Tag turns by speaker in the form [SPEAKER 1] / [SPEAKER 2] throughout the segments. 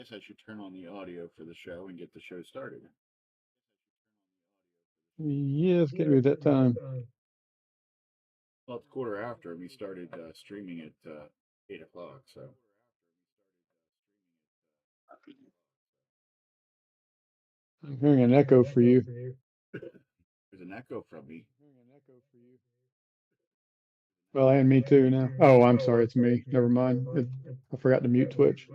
[SPEAKER 1] Guess I should turn on the audio for the show and get the show started.
[SPEAKER 2] Yeah, it's getting to be that time.
[SPEAKER 1] Well, it's quarter after, and we started streaming at 8 o'clock, so.
[SPEAKER 2] I'm hearing an echo for you.
[SPEAKER 1] There's an echo from me.
[SPEAKER 2] Well, and me too now. Oh, I'm sorry, it's me. Never mind. I forgot to mute Twitch.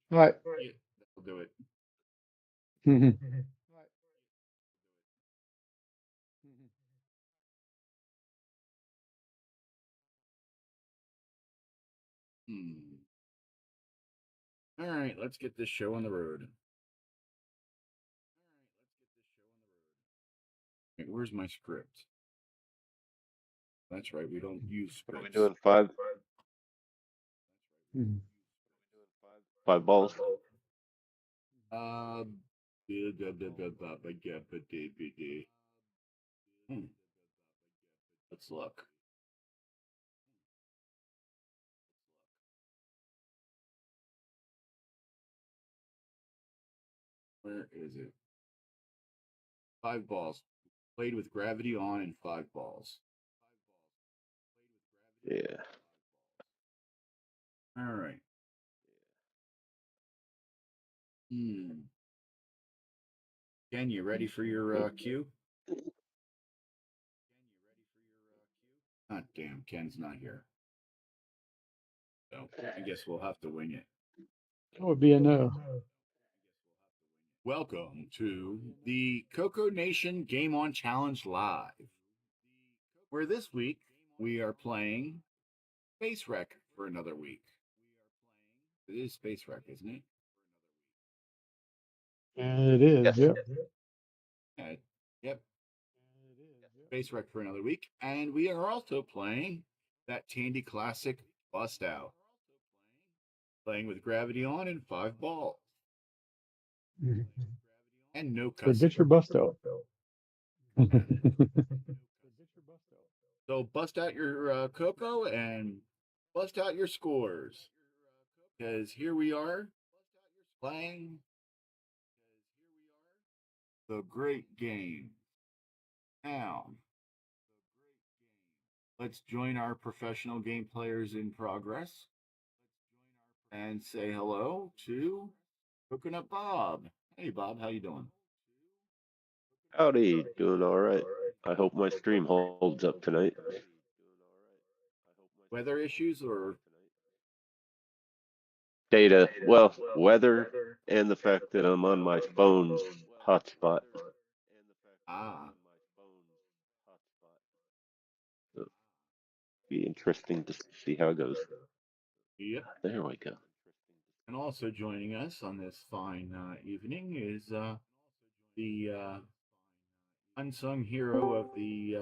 [SPEAKER 2] All right.
[SPEAKER 1] Yeah, that'll do it. All right, let's get this show on the road. Wait, where's my script? That's right, we don't use scripts.
[SPEAKER 3] Are we doing five?
[SPEAKER 2] Mhm.
[SPEAKER 3] 5 balls.
[SPEAKER 1] Let's look. Where is it? 5 balls. Played with gravity on and 5 balls.
[SPEAKER 3] Yeah.
[SPEAKER 1] All right. Ken, you ready for your cue? Ah, damn, Ken's not here. So I guess we'll have to wing it.
[SPEAKER 2] That would be a no.
[SPEAKER 1] Welcome to the CoCo Nation Game On Challenge Live, where this week we are playing Space Wrek for another week. It is Space Wrek, isn't it?
[SPEAKER 2] And it is,
[SPEAKER 3] Yes.
[SPEAKER 2] yep.
[SPEAKER 1] Yep. Space Wrek for another week. And we are also playing that Tandy classic Bustout. Playing with gravity on and 5 balls. And no
[SPEAKER 2] So
[SPEAKER 1] cussing.
[SPEAKER 2] get your bust out.
[SPEAKER 1] So bust out your CoCo and bust out your scores. Because here we are playing the great game. Now, let's join our professional game players in progress and say hello to Coconut Bob. Hey, Bob, how you doing?
[SPEAKER 3] Howdy, doing all right. I hope my stream holds up tonight.
[SPEAKER 1] Weather issues or?
[SPEAKER 3] Data, well, weather, and the fact that I'm on my phone's hotspot.
[SPEAKER 1] Ah.
[SPEAKER 3] So, be interesting to see how it goes.
[SPEAKER 1] Yep.
[SPEAKER 3] There we go.
[SPEAKER 1] And also joining us on this fine evening is the unsung hero of the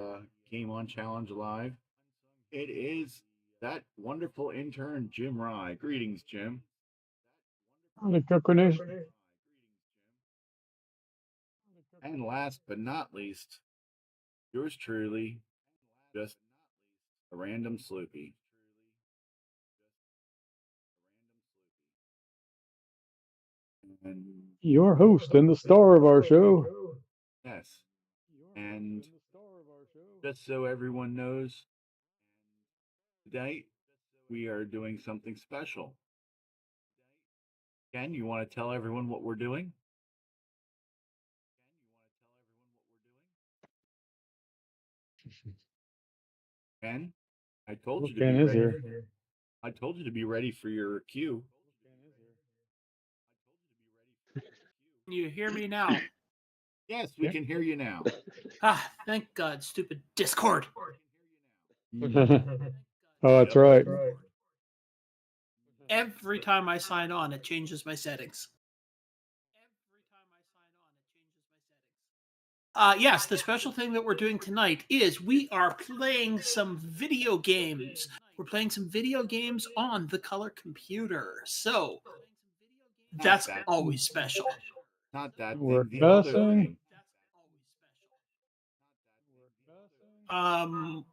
[SPEAKER 1] Game On Challenge Live. It is that wonderful intern, Jim Rye. Greetings, Jim.
[SPEAKER 2] The CoCo Nation.
[SPEAKER 1] And last but not least, yours truly, just a random Sloopy. And
[SPEAKER 2] Your host and the star of our show.
[SPEAKER 1] yes. And just so everyone knows, tonight we are doing something special. Ken, you want to tell everyone what we're doing? Ken, I told you to
[SPEAKER 2] Ken
[SPEAKER 1] be
[SPEAKER 2] is
[SPEAKER 1] ready.
[SPEAKER 2] here.
[SPEAKER 1] I told you to be ready for your cue.
[SPEAKER 4] Can you hear me now?
[SPEAKER 1] Yes, we can hear you now.
[SPEAKER 4] Ah, thank God, stupid Discord.
[SPEAKER 2] Oh, that's right.
[SPEAKER 4] Every time I sign on, it changes my settings. Yes, the special thing that we're doing tonight is we are playing some video games. We're playing some video games on the color computer. So that's always special.
[SPEAKER 1] Not that
[SPEAKER 2] We're
[SPEAKER 1] thing, the other
[SPEAKER 2] cussing.
[SPEAKER 1] thing.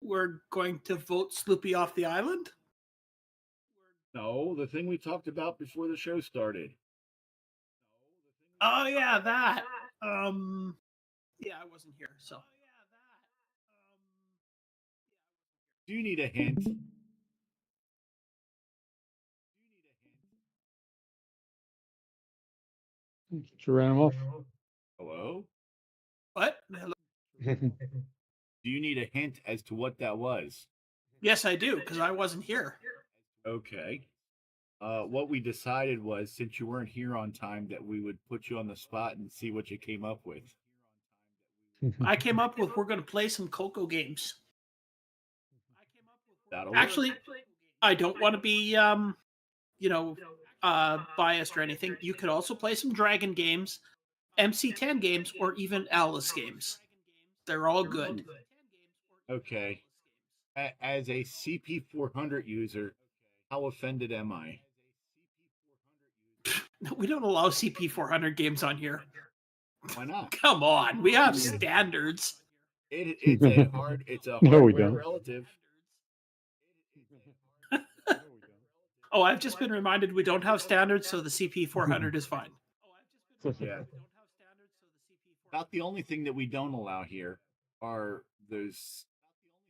[SPEAKER 4] We're going to vote Sloopy off the island.
[SPEAKER 1] No, the thing we talked about before the show started.
[SPEAKER 4] Oh yeah, that. Yeah, I wasn't here, so.
[SPEAKER 1] Do you need a hint?
[SPEAKER 2] Just ran him off.
[SPEAKER 1] Hello?
[SPEAKER 4] What? Hello?
[SPEAKER 1] Do you need a hint as to what that was?
[SPEAKER 4] Yes, I do, because I wasn't here.
[SPEAKER 1] Okay. What we decided was, since you weren't here on time, that we would put you on the spot and see what you came up with.
[SPEAKER 4] I came up with we're going to play some CoCo games.
[SPEAKER 1] That'll work.
[SPEAKER 4] Actually, I don't want to be, biased or anything. You could also play some Dragon games, MC10 games, or even Alice games. They're all good.
[SPEAKER 1] Okay. As a CP400 user, how offended am I?
[SPEAKER 4] We don't allow CP400 games on here.
[SPEAKER 1] Why not?
[SPEAKER 4] Come on, we have standards.
[SPEAKER 1] It's a hard. It's a
[SPEAKER 2] No, we
[SPEAKER 1] hardware
[SPEAKER 2] don't.
[SPEAKER 1] relative.
[SPEAKER 4] Oh, I've just been reminded we don't have standards, so the CP400 is fine.
[SPEAKER 1] Yeah. About the only thing that we don't allow here are those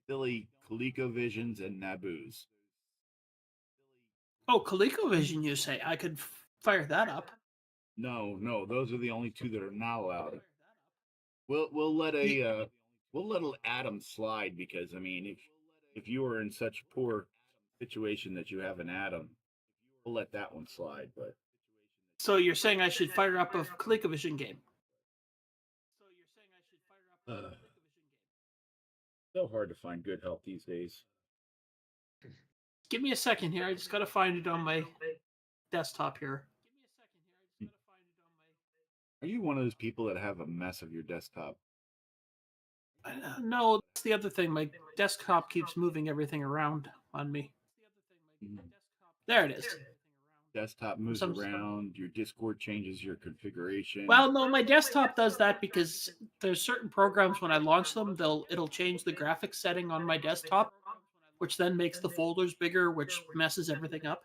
[SPEAKER 1] silly ColecoVisions and Naboos.
[SPEAKER 4] Oh, ColecoVision, you say? I could fire that up.
[SPEAKER 1] No, those are the only two that are not allowed. We'll let an Atom slide, because I mean, if you are in such poor situation that you have an Atom, we'll let that one slide. But
[SPEAKER 4] So you're saying I should fire up a ColecoVision game?
[SPEAKER 1] so hard to find good help these days.
[SPEAKER 4] Give me a second here. I just got to find it on my desktop here.
[SPEAKER 1] Are you one of those people that have a mess of your desktop?
[SPEAKER 4] No, that's the other thing. My desktop keeps moving everything around on me. There it is.
[SPEAKER 1] Desktop moves around, your Discord changes your configuration.
[SPEAKER 4] Well, no, my desktop does that because there's certain programs when I launch them, it'll change the graphics setting on my desktop, which then makes the folders bigger, which messes everything up.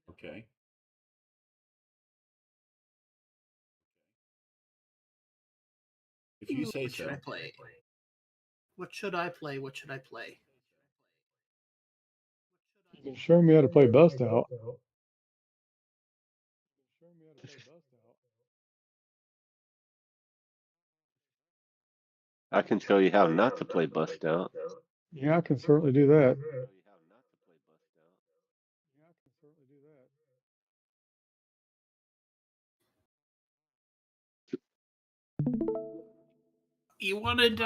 [SPEAKER 1] Okay. If you say
[SPEAKER 4] What
[SPEAKER 1] so.
[SPEAKER 4] should I play? What should I play? What should I play?
[SPEAKER 2] You can show me how to play Bustout.
[SPEAKER 3] I can show you how not to play Bustout.
[SPEAKER 2] Yeah, I can certainly do that.
[SPEAKER 4] You wanted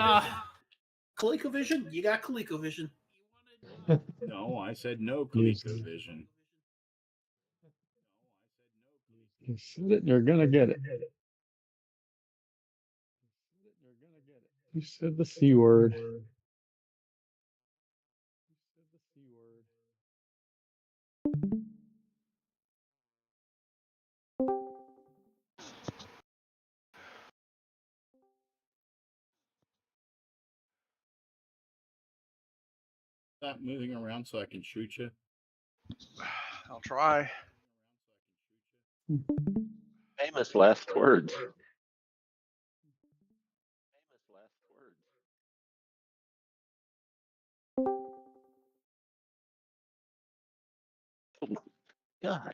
[SPEAKER 4] ColecoVision? You got ColecoVision.
[SPEAKER 1] No, I said no
[SPEAKER 2] Yes.
[SPEAKER 1] ColecoVision.
[SPEAKER 2] You said it and you're gonna get it. You said the C word.
[SPEAKER 1] Stop moving around so I can shoot you.
[SPEAKER 5] I'll try.
[SPEAKER 3] Famous last words. God.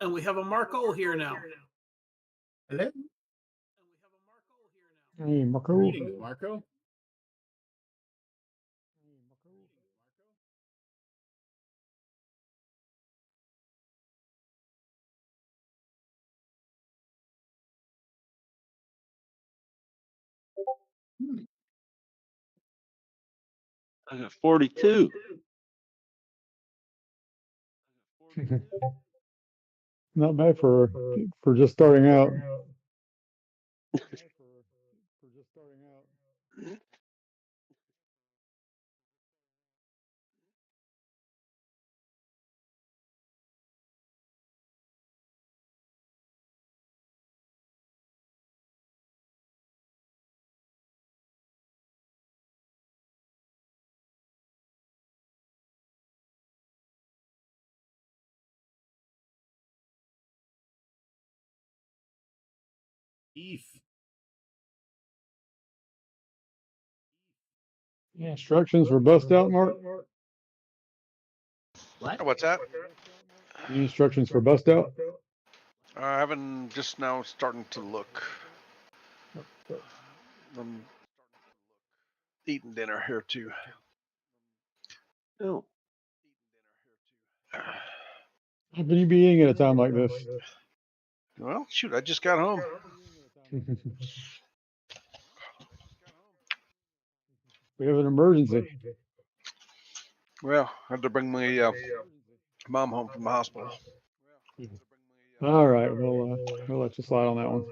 [SPEAKER 4] And we have a Marco here now.
[SPEAKER 1] Hello?
[SPEAKER 2] Hey, Marco.
[SPEAKER 1] Greetings, Marco.
[SPEAKER 3] I got 42.
[SPEAKER 2] Not bad for just starting out.
[SPEAKER 1] Beef.
[SPEAKER 2] Yeah, instructions for bust out, Mark?
[SPEAKER 4] What?
[SPEAKER 5] What's that?
[SPEAKER 2] Any instructions for bust out?
[SPEAKER 5] I've been just now starting to look. I'm eating dinner here too.
[SPEAKER 3] Oh,
[SPEAKER 2] How can you be eating at a time like this?
[SPEAKER 5] Well, shoot, I just got home.
[SPEAKER 2] We have an emergency.
[SPEAKER 5] Well, I had to bring my mom home from the hospital.
[SPEAKER 2] All right, we'll let you slide on that one.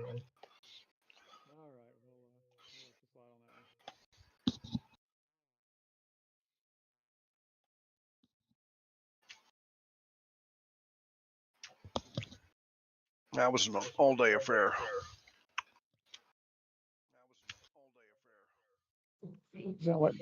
[SPEAKER 5] That was an all-day affair.
[SPEAKER 2] Sound like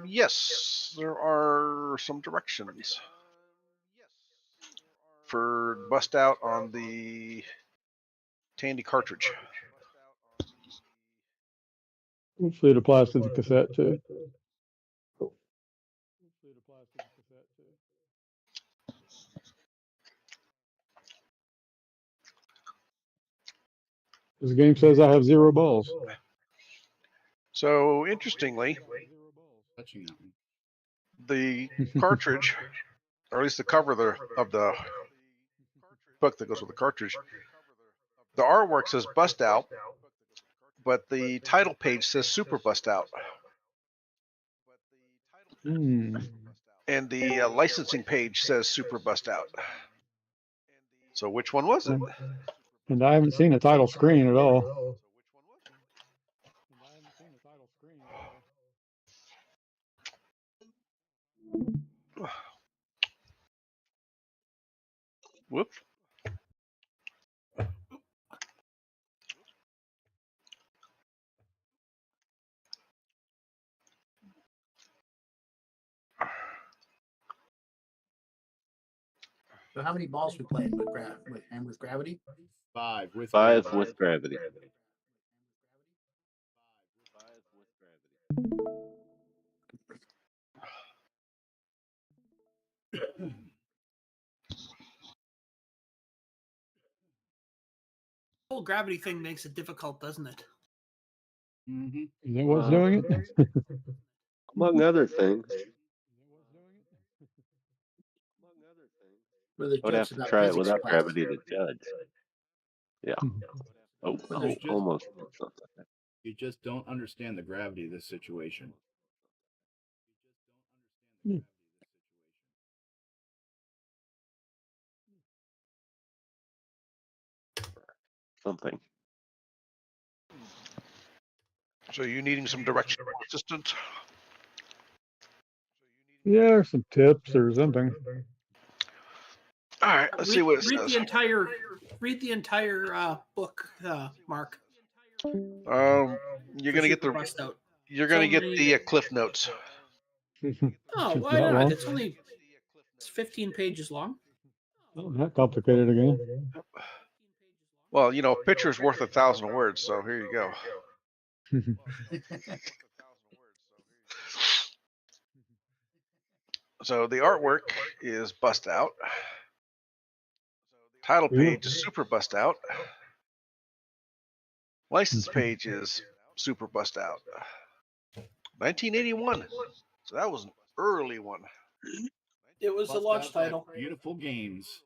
[SPEAKER 5] Yes, there are some directions for bust out on the Tandy cartridge.
[SPEAKER 2] hopefully it applies to the cassette too. This game says I have 0 balls.
[SPEAKER 5] So interestingly,
[SPEAKER 1] Touching that one.
[SPEAKER 5] the cartridge, or at least the cover of the book that goes with the cartridge, the artwork says bust out, but the title page says super bust out. And the licensing page says super bust out. So which one was it?
[SPEAKER 2] And I haven't seen a title screen at all.
[SPEAKER 5] Whoop.
[SPEAKER 6] So how many balls we playing with with gravity?
[SPEAKER 1] 5 with
[SPEAKER 3] 5
[SPEAKER 1] gravity.
[SPEAKER 3] with gravity.
[SPEAKER 4] The whole gravity thing makes it difficult, doesn't it?
[SPEAKER 1] Mm-hmm.
[SPEAKER 2] Is that what's doing it?
[SPEAKER 3] Among other things.
[SPEAKER 6] Where the
[SPEAKER 3] I would have
[SPEAKER 6] jokes
[SPEAKER 3] to
[SPEAKER 6] about
[SPEAKER 3] try it
[SPEAKER 6] physics
[SPEAKER 3] without
[SPEAKER 6] class.
[SPEAKER 3] gravity to judge. Yeah. Oh,
[SPEAKER 6] Well, there's
[SPEAKER 1] just-
[SPEAKER 3] almost did something.
[SPEAKER 1] You just don't understand the gravity of this situation.
[SPEAKER 3] Something.
[SPEAKER 5] So you needing some direction assistance?
[SPEAKER 2] Yeah, or some tips or something.
[SPEAKER 5] All right, let's see what it
[SPEAKER 4] Read
[SPEAKER 5] says.
[SPEAKER 4] the entire book, Mark.
[SPEAKER 5] You're
[SPEAKER 4] for
[SPEAKER 5] gonna get
[SPEAKER 4] Super
[SPEAKER 5] the
[SPEAKER 4] Bust Out.
[SPEAKER 5] you're gonna get
[SPEAKER 4] only-
[SPEAKER 5] the cliff notes.
[SPEAKER 4] Oh,
[SPEAKER 2] It's
[SPEAKER 4] why
[SPEAKER 2] not
[SPEAKER 4] not?
[SPEAKER 2] long.
[SPEAKER 4] It's 15 pages long.
[SPEAKER 2] Not that complicated again.
[SPEAKER 5] Well, you know, a picture's worth 1,000 words, so here you go. So the artwork is bust out. Title page is super bust out. License page is super bust out. 1981. So that was an early one.
[SPEAKER 4] It was a
[SPEAKER 1] Bust
[SPEAKER 4] launch
[SPEAKER 1] out that
[SPEAKER 4] title.
[SPEAKER 1] Beautiful games.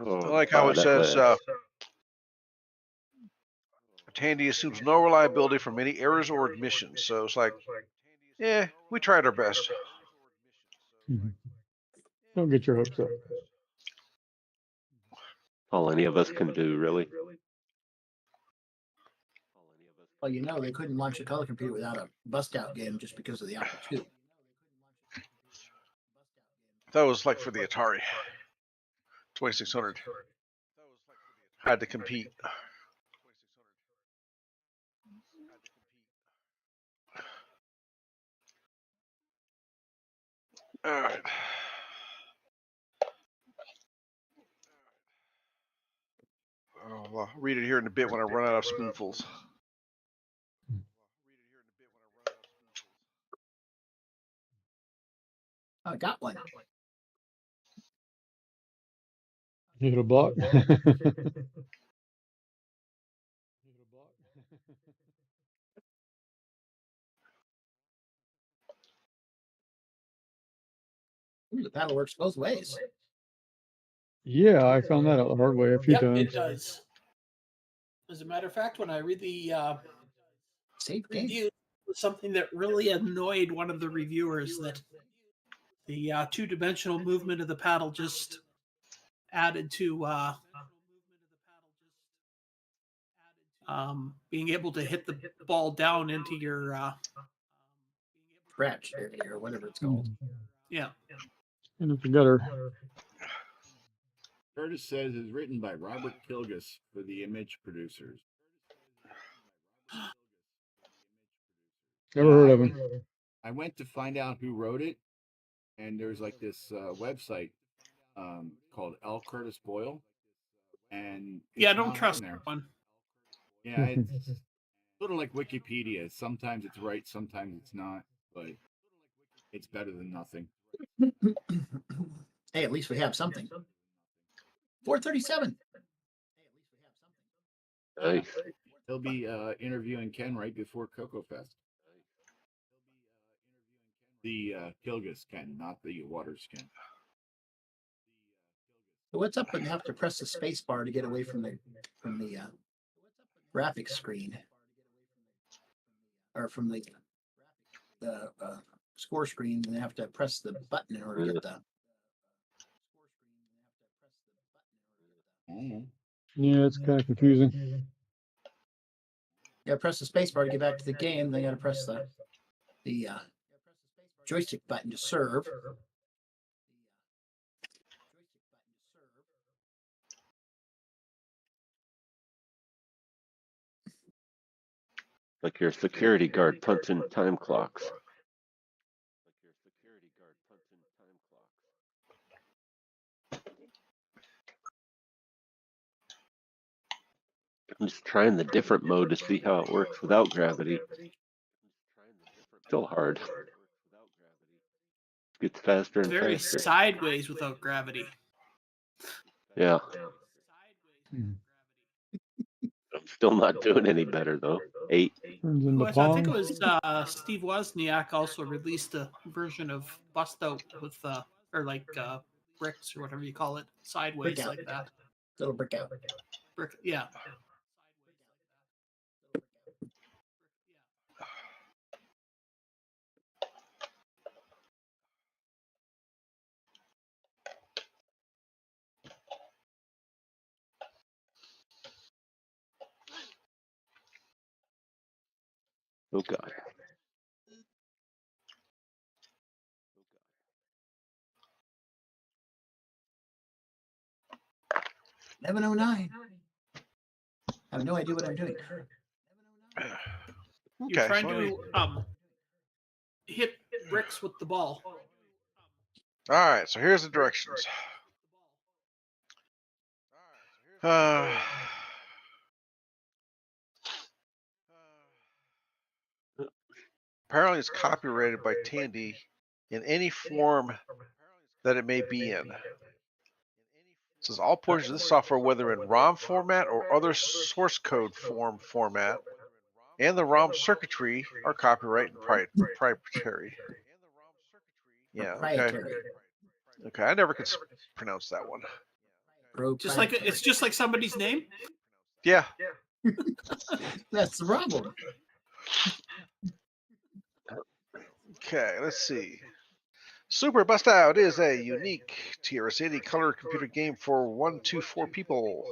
[SPEAKER 3] Oh,
[SPEAKER 5] I like how it
[SPEAKER 3] that
[SPEAKER 5] says
[SPEAKER 3] was-
[SPEAKER 5] Tandy assumes no reliability from any errors or admissions. So it's like, yeah, we tried our best.
[SPEAKER 2] Don't get your hopes up.
[SPEAKER 3] all any of us can do, really.
[SPEAKER 6] Well, you know, they couldn't launch a color computer without a bust out game just because of the Apple II.
[SPEAKER 5] That was like for the Atari 2600. had to compete. All right. I'll read it here in a bit when I run out of spoonfuls.
[SPEAKER 6] I got one.
[SPEAKER 2] Hit a block.
[SPEAKER 6] Ooh, the paddle works both ways.
[SPEAKER 2] Yeah, I found that out the hard way a few
[SPEAKER 4] Yep,
[SPEAKER 2] times.
[SPEAKER 4] it does. As a matter of fact, when I read the
[SPEAKER 6] Safe game.
[SPEAKER 4] review, it was something that really annoyed one of the reviewers that the two-dimensional movement of the paddle just added to being able to hit the ball down into your
[SPEAKER 6] Scratch area or whatever it's called.
[SPEAKER 4] yeah.
[SPEAKER 2] And it's a gutter.
[SPEAKER 1] Curtis says is written by Robert Kilgus for the image producers.
[SPEAKER 2] Never heard of him.
[SPEAKER 1] I went to find out who wrote it, and there's like this website called L. Curtis Boyle, and
[SPEAKER 4] Yeah, I
[SPEAKER 1] it's
[SPEAKER 4] don't
[SPEAKER 1] not
[SPEAKER 4] trust
[SPEAKER 1] on there.
[SPEAKER 4] that one.
[SPEAKER 1] Yeah, it's sort of like Wikipedia. Sometimes it's right, sometimes it's not, but it's better than nothing.
[SPEAKER 6] Hey, at least we have something. 437.
[SPEAKER 3] Nice.
[SPEAKER 1] He'll be interviewing Ken right before CoCo Fest. The Kilgus Ken, not the Waters Ken.
[SPEAKER 6] So what's up when you have to press the space bar to get away from the graphics screen, or from the score screen, and they have to press the button in order to get the.
[SPEAKER 2] Yeah, it's kind of confusing.
[SPEAKER 6] You gotta press the space bar to get back to the game. Then you gotta press the joystick button to serve.
[SPEAKER 3] Like your security guard punching time clocks. I'm just trying the different mode to see how it works without gravity. Still hard. Gets faster and
[SPEAKER 4] Very
[SPEAKER 3] faster.
[SPEAKER 4] sideways without gravity.
[SPEAKER 3] Yeah.
[SPEAKER 2] Hmm.
[SPEAKER 3] I'm still not doing any better though. 8.
[SPEAKER 2] Turns into
[SPEAKER 4] Well, I think it
[SPEAKER 2] Pong.
[SPEAKER 4] was Steve Wozniak also released a version of Bustout with or like bricks or whatever you call it, sideways
[SPEAKER 6] Brick out.
[SPEAKER 4] like that.
[SPEAKER 6] Little brick out.
[SPEAKER 4] Brick, yeah.
[SPEAKER 3] Oh god.
[SPEAKER 6] 11:09. I have no idea what I'm doing.
[SPEAKER 4] You're
[SPEAKER 5] Okay,
[SPEAKER 4] trying
[SPEAKER 5] so
[SPEAKER 4] to hit bricks with the ball.
[SPEAKER 5] all right, so here's the directions. Apparently, it's copyrighted by Tandy in any form that it may be in. It says all portions of this software, whether in ROM format or other source code format, and the ROM circuitry are copyright and proprietary. Yeah, okay.
[SPEAKER 6] Proprietary.
[SPEAKER 5] Okay, I never could pronounce that one.
[SPEAKER 4] Just like it's just like somebody's name.
[SPEAKER 5] Yeah.
[SPEAKER 6] That's the problem.
[SPEAKER 5] Okay, let's see. Super Bustout is a unique TRS-80 color computer game for 1 to 4 people.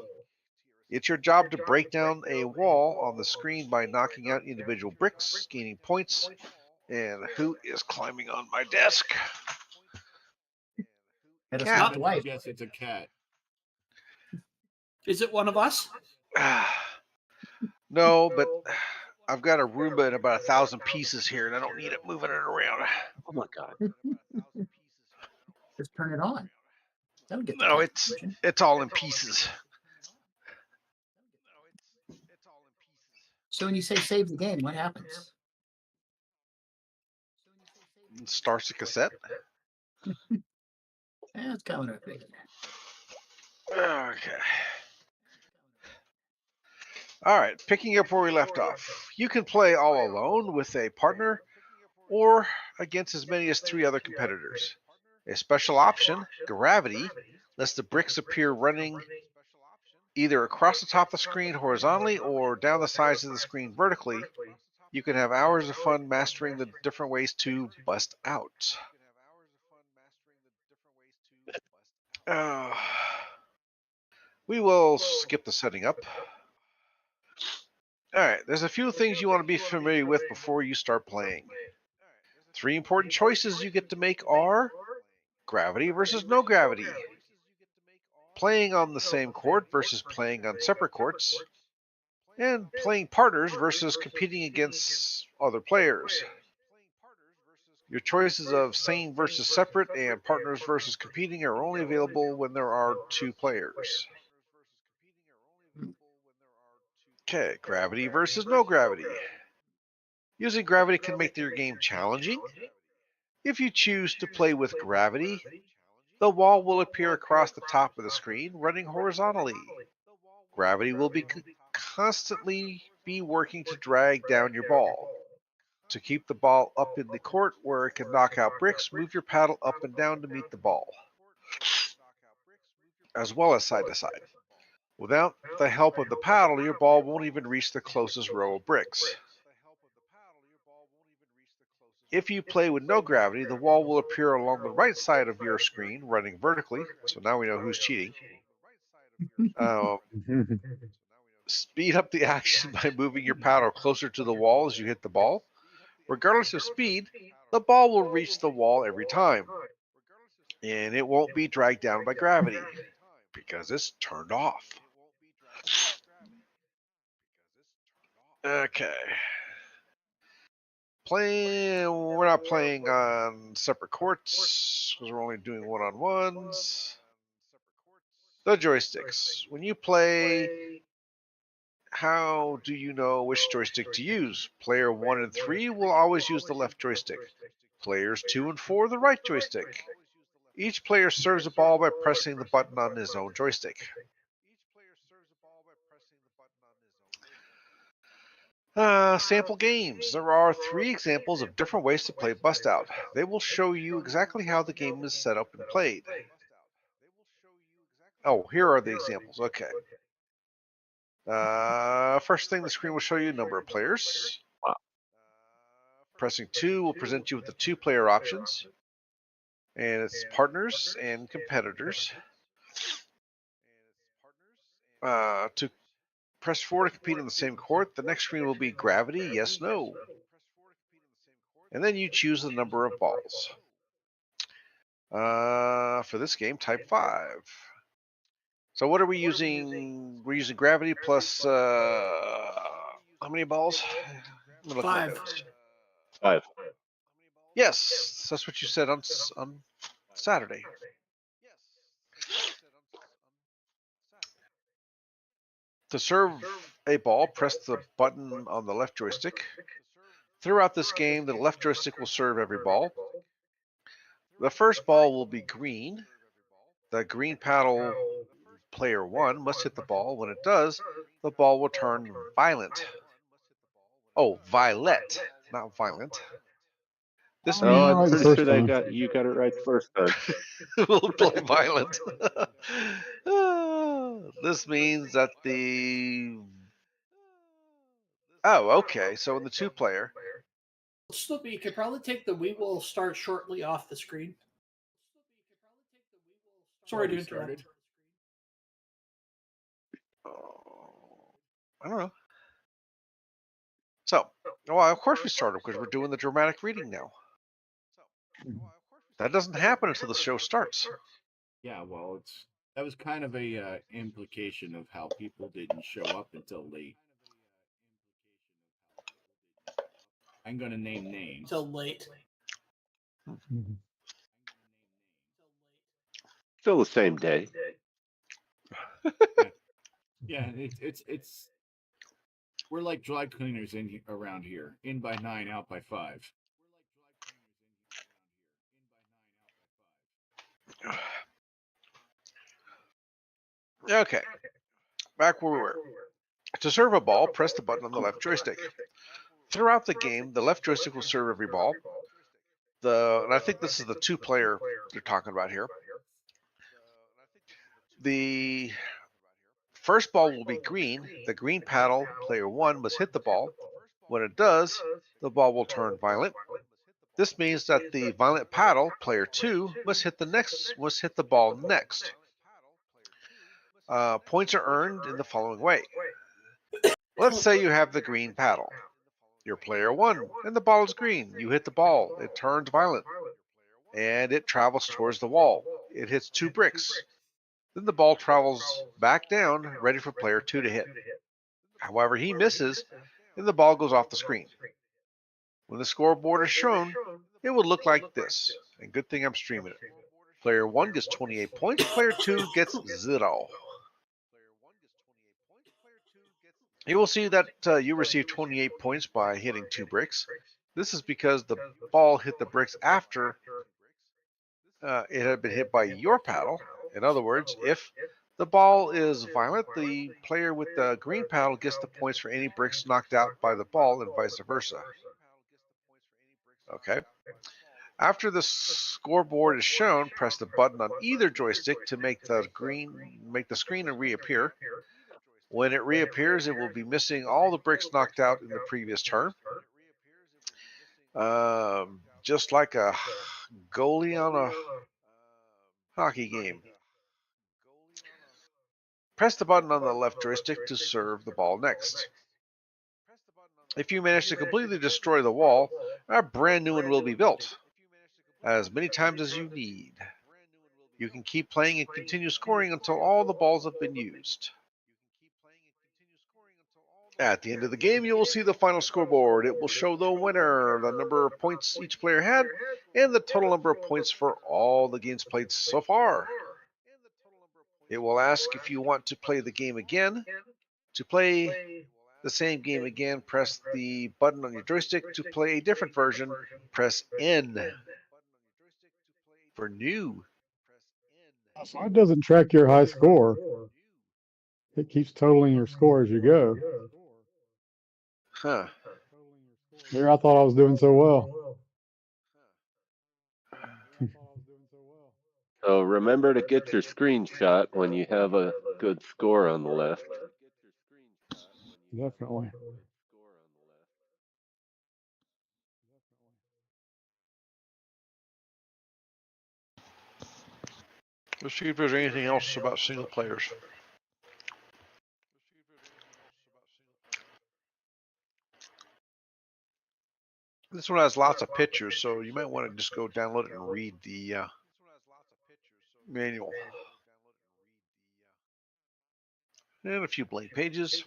[SPEAKER 5] It's your job to break down a wall on the screen by knocking out individual bricks, gaining points. And who is climbing on my desk?
[SPEAKER 6] Had to
[SPEAKER 5] Cat.
[SPEAKER 6] stop twice.
[SPEAKER 1] Yes, it's a cat.
[SPEAKER 4] Is it one of us?
[SPEAKER 5] No, but I've got a Roomba in about 1,000 pieces here, and I don't need it moving it around.
[SPEAKER 3] Oh my God.
[SPEAKER 6] Just turn it on. That'll get the
[SPEAKER 5] No,
[SPEAKER 6] cat's attention.
[SPEAKER 5] it's all in pieces.
[SPEAKER 6] So when you say save the game, what happens?
[SPEAKER 5] It starts the cassette.
[SPEAKER 6] That's kind of what I figured.
[SPEAKER 5] Okay. All right, picking up where we left off. You can play all alone with a partner or against as many as 3 other competitors. A special option, gravity, lets the bricks appear running either across the top of the screen horizontally or down the sides of the screen vertically. You can have hours of fun mastering the different ways to bust out. We will skip the setting up. All right, there's a few things you want to be familiar with before you start playing. 3 important choices you get to make are gravity versus no gravity, playing on the same court versus playing on separate courts, and playing partners versus competing against other players. Your choices of same versus separate and partners versus competing are only available when there are 2 players. Okay, gravity versus no gravity. Using gravity can make your game challenging. If you choose to play with gravity, the wall will appear across the top of the screen, running horizontally. Gravity will constantly be working to drag down your ball. To keep the ball up in the court where it can knock out bricks, move your paddle up and down to meet the ball, as well as side to side. Without the help of the paddle, your ball won't even reach the closest row of bricks. If you play with no gravity, the wall will appear along the right side of your screen, running vertically. So now we know who's cheating. Speed up the action by moving your paddle closer to the wall as you hit the ball. Regardless of speed, the ball will reach the wall every time, and it won't be dragged down by gravity because it's turned off. Okay. We're not playing on separate courts because we're only doing one-on-ones. The joysticks. When you play, how do you know which joystick to use? Player 1 and 3 will always use the left joystick. Players 2 and 4, the right joystick. Each player serves a ball by pressing the button on his own joystick. Sample games. There are 3 examples of different ways to play Bustout. They will show you exactly how the game is set up and played. Oh, here are the examples. Okay. First thing, the screen will show you a number of players.
[SPEAKER 3] Wow.
[SPEAKER 5] Pressing 2 will present you with the 2-player options. And it's partners and competitors. To press 4 to compete in the same court. The next screen will be gravity, yes, no. And then you choose the number of balls. For this game, type 5. So what are we using? We're using gravity plus how many balls?
[SPEAKER 4] 5.
[SPEAKER 3] 5.
[SPEAKER 5] Yes, that's what you said on Saturday. To serve a ball, press the button on the left joystick. Throughout this game, the left joystick will serve every ball. The first ball will be green. The green paddle, player 1, must hit the ball. When it does, the ball will turn violet. Oh, violet, not violent. This
[SPEAKER 3] Oh,
[SPEAKER 5] means
[SPEAKER 3] I'm
[SPEAKER 2] Right the
[SPEAKER 3] pretty
[SPEAKER 2] first
[SPEAKER 3] sure
[SPEAKER 2] time.
[SPEAKER 3] you got it right the first time.
[SPEAKER 5] we'll play violent. This means that okay. So in the 2-player,
[SPEAKER 4] Slippy, you could probably take the "We will start shortly" off the screen. Sorry to interrupt.
[SPEAKER 5] I don't know. So, well, of course we started because we're doing the dramatic reading now. That doesn't happen until the show starts.
[SPEAKER 1] Yeah, well, it's That was kind of a implication of how people didn't show up until late. I'm going to name names.
[SPEAKER 4] Till late.
[SPEAKER 2] Mhm.
[SPEAKER 3] Still the same day.
[SPEAKER 1] Yeah, it's we're like dry cleaners around here. In by 9, out by 5.
[SPEAKER 5] Okay, back where we were. To serve a ball, press the button on the left joystick. Throughout the game, the left joystick will serve every ball. And I think this is the 2-player they're talking about here. The first ball will be green. The green paddle, player 1, must hit the ball. When it does, the ball will turn violet. This means that the violet paddle, player 2, must hit the ball next. Points are earned in the following way. Let's say you have the green paddle. You're player 1, and the ball is green. You hit the ball. It turns violet, and it travels towards the wall. It hits 2 bricks. Then the ball travels back down, ready for player 2 to hit. However, he misses, and the ball goes off the screen. When the scoreboard is shown, it will look like this. And good thing I'm streaming it. Player 1 gets 28 points. Player 2 gets 0. You will see that you receive 28 points by hitting 2 bricks. This is because the ball hit the bricks after it had been hit by your paddle. In other words, if the ball is violet, the player with the green paddle gets the points for any bricks knocked out by the ball and vice versa. Okay. After the scoreboard is shown, press the button on either joystick to make the screen reappear. When it reappears, it will be missing all the bricks knocked out in the previous turn. Just like a goalie on a hockey game. Press the button on the left joystick to serve the ball next. If you manage to completely destroy the wall, a brand new one will be built, as many times as you need. You can keep playing and continue scoring until all the balls have been used. At the end of the game, you will see the final scoreboard. It will show the winner, the number of points each player had, and the total number of points for all the games played so far. It will ask if you want to play the game again. To play the same game again, press the button on your joystick. To play a different version, press N. For new.
[SPEAKER 2] So it doesn't track your high score. It keeps totaling your score as you go.
[SPEAKER 5] Huh.
[SPEAKER 2] Here, I thought I was doing so well.
[SPEAKER 3] So remember to get your screenshot when you have a good score on the left.
[SPEAKER 2] Definitely.
[SPEAKER 5] Let's see if there's anything else about single players. This one has lots of pictures, so you might want to just go download it and read the manual. And a few blank pages.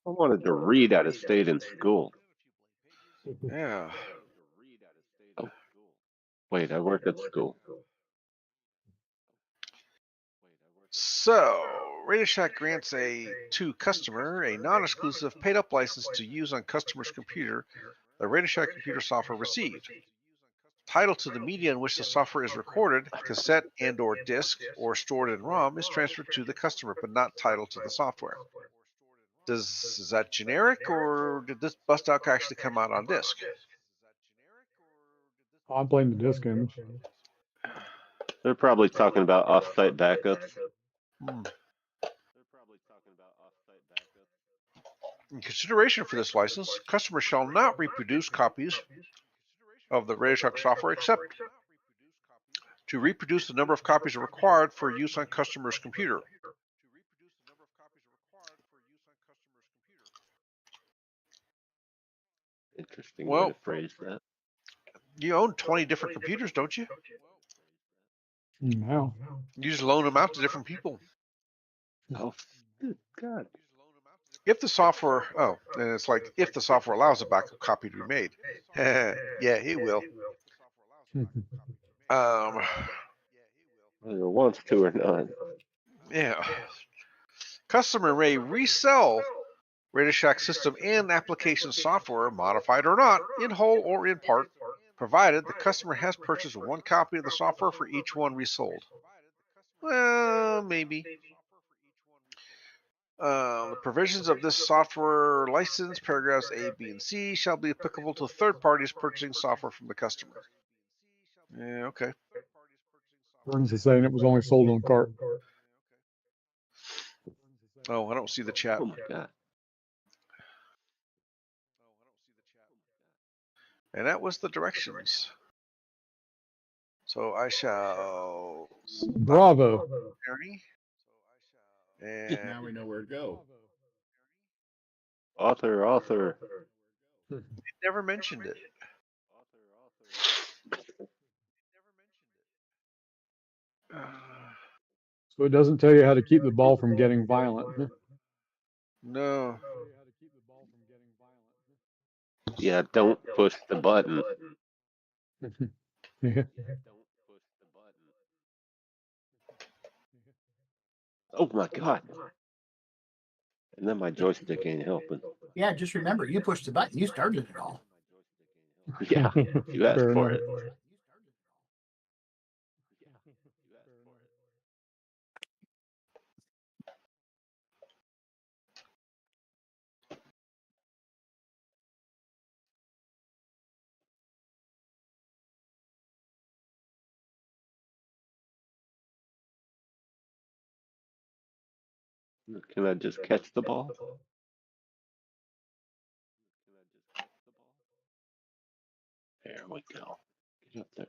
[SPEAKER 3] I wanted to read out of state in school.
[SPEAKER 5] Yeah.
[SPEAKER 3] Oh, wait, I work at school.
[SPEAKER 5] So, Radio Shack grants to customer a non-exclusive paid-up license to use on customer's computer the Radio Shack computer software received. Title to the media in which the software is recorded, cassette and/or disc, or stored in ROM, is transferred to the customer, but not title to the software. Is that generic, or did this Bustout actually come out on disc?
[SPEAKER 2] I'm playing the disc image.
[SPEAKER 3] They're probably talking about off-site backups.
[SPEAKER 5] In consideration for this license, customers shall not reproduce copies of the Radio Shack software except to reproduce the number of copies required for use on customer's computer.
[SPEAKER 3] Interesting way to phrase that.
[SPEAKER 5] You own 20 different computers, don't you?
[SPEAKER 2] Now,
[SPEAKER 5] You just loan them out to different people.
[SPEAKER 3] Oh, good God.
[SPEAKER 5] If the software, and it's like if the software allows a backup copy to be made. Yeah, it will.
[SPEAKER 3] Whether it wants to or not.
[SPEAKER 5] Yeah. Customer may resell Radio Shack system and application software, modified or not, in whole or in part, provided the customer has purchased one copy of the software for each one resold. Well, maybe. The provisions of this software license, paragraphs A, B, and C, shall be applicable to third parties purchasing software from the customer. Yeah, okay.
[SPEAKER 2] Burns is saying it was only sold on cart.
[SPEAKER 5] Oh, I don't see the chat.
[SPEAKER 3] Oh my God.
[SPEAKER 5] And that was the directions. So I shall
[SPEAKER 2] Bravo.
[SPEAKER 5] Journey.
[SPEAKER 1] Now
[SPEAKER 5] And
[SPEAKER 1] we know where to go.
[SPEAKER 3] Author.
[SPEAKER 5] it never mentioned it.
[SPEAKER 2] So it doesn't tell you how to keep the ball from getting violent.
[SPEAKER 5] No.
[SPEAKER 3] Yeah, don't push the button.
[SPEAKER 2] Yeah.
[SPEAKER 3] Oh my God. And then my joystick ain't helping.
[SPEAKER 6] Yeah, just remember, you pushed the button. You started it all.
[SPEAKER 3] Yeah, you asked
[SPEAKER 2] Fair
[SPEAKER 3] for
[SPEAKER 2] enough.
[SPEAKER 3] it. Can I just catch the ball? There we go. Get up there.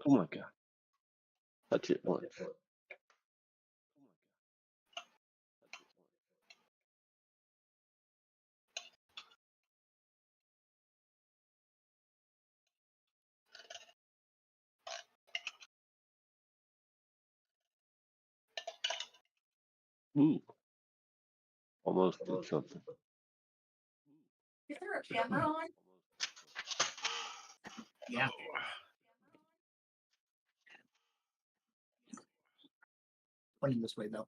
[SPEAKER 3] Oh my God. Touch it once. Ooh. Almost did something.
[SPEAKER 6] Is there a camera on? Yeah. Pointing this way, though.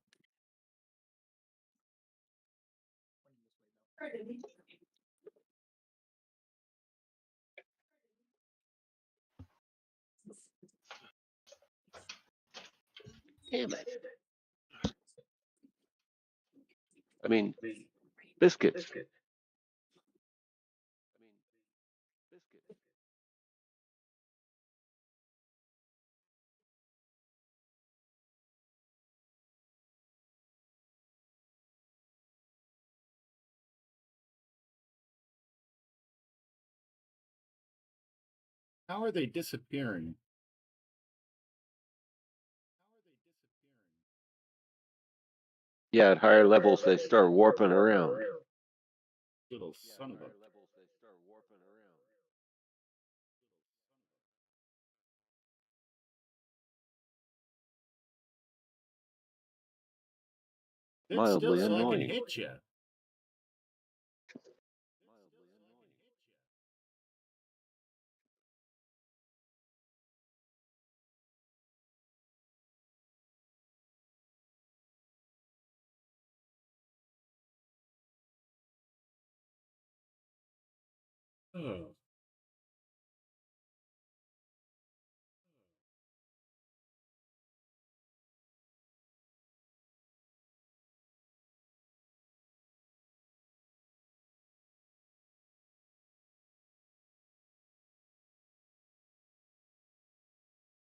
[SPEAKER 3] Damn it. I mean, biscuits.
[SPEAKER 1] How are they disappearing?
[SPEAKER 3] Yeah, at higher levels, they start warping around.
[SPEAKER 1] Little son of a. Sit
[SPEAKER 3] Mildly
[SPEAKER 1] still so I can
[SPEAKER 3] annoying.
[SPEAKER 1] hit you. Oh.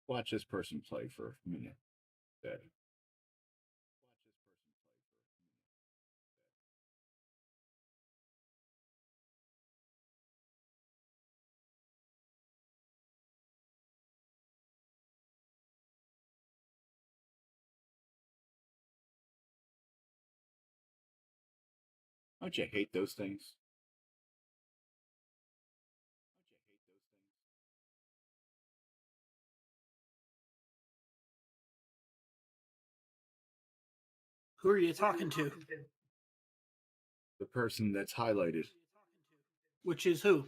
[SPEAKER 1] Watch this person play for a minute. Good. Don't you hate those things?
[SPEAKER 4] Who are you talking to?
[SPEAKER 1] The person that's highlighted,
[SPEAKER 4] Which is who?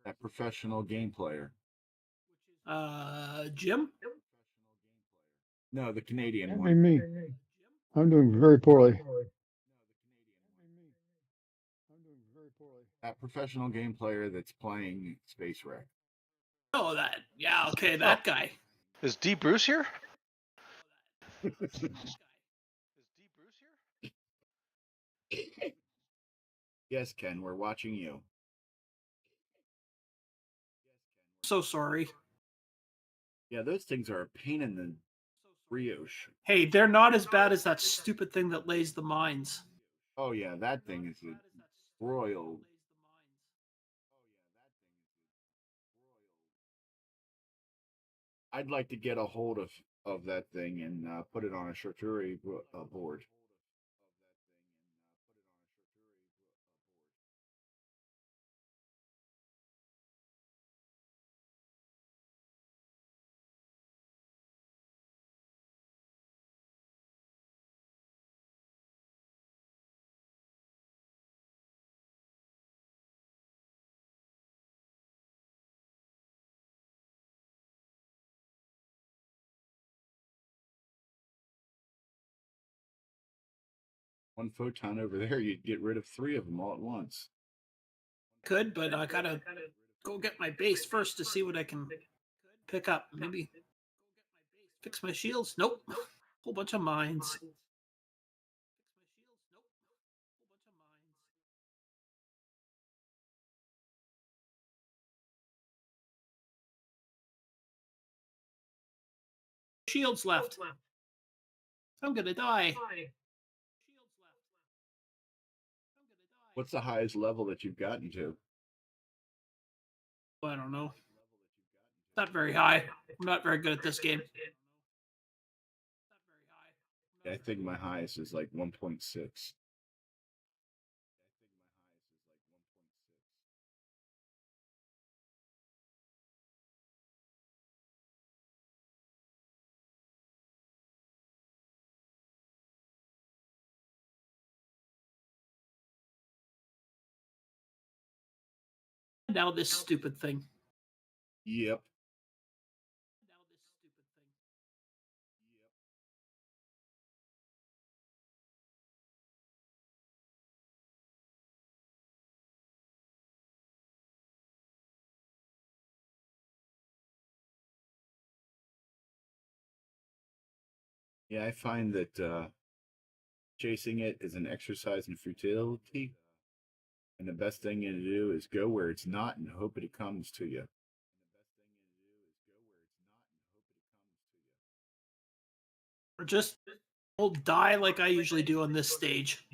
[SPEAKER 1] that professional game player.
[SPEAKER 4] Jim?
[SPEAKER 1] No, the Canadian
[SPEAKER 2] That'd
[SPEAKER 1] one.
[SPEAKER 2] be me. I'm doing very poorly.
[SPEAKER 1] That professional game player that's playing Space Wreck.
[SPEAKER 4] Oh, that. Yeah, okay, that guy.
[SPEAKER 5] Is D Bruce here?
[SPEAKER 1] Yes, Ken, we're watching you.
[SPEAKER 4] So sorry.
[SPEAKER 1] Yeah, those things are a pain in the brioche.
[SPEAKER 4] Hey, they're not as bad as that stupid thing that lays the mines.
[SPEAKER 1] Oh yeah, that thing is a royal. I'd like to get a hold of that thing and put it on a charcuterie board. One photon over there, you'd get rid of 3 of them all at once.
[SPEAKER 4] Could, but I gotta go get my base first to see what I can pick up. Maybe fix my shields. Nope. Whole bunch of mines. Shields left. I'm gonna die.
[SPEAKER 1] What's the highest level that you've gotten to?
[SPEAKER 4] I don't know. Not very high. I'm not very good at this game.
[SPEAKER 1] I think my highest is like 1.6.
[SPEAKER 4] Now this stupid thing.
[SPEAKER 1] Yep. Yeah, I find that chasing it is an exercise in futility. And the best thing to do is go where it's not and hope it comes to you.
[SPEAKER 4] Or just die like I usually do on this stage.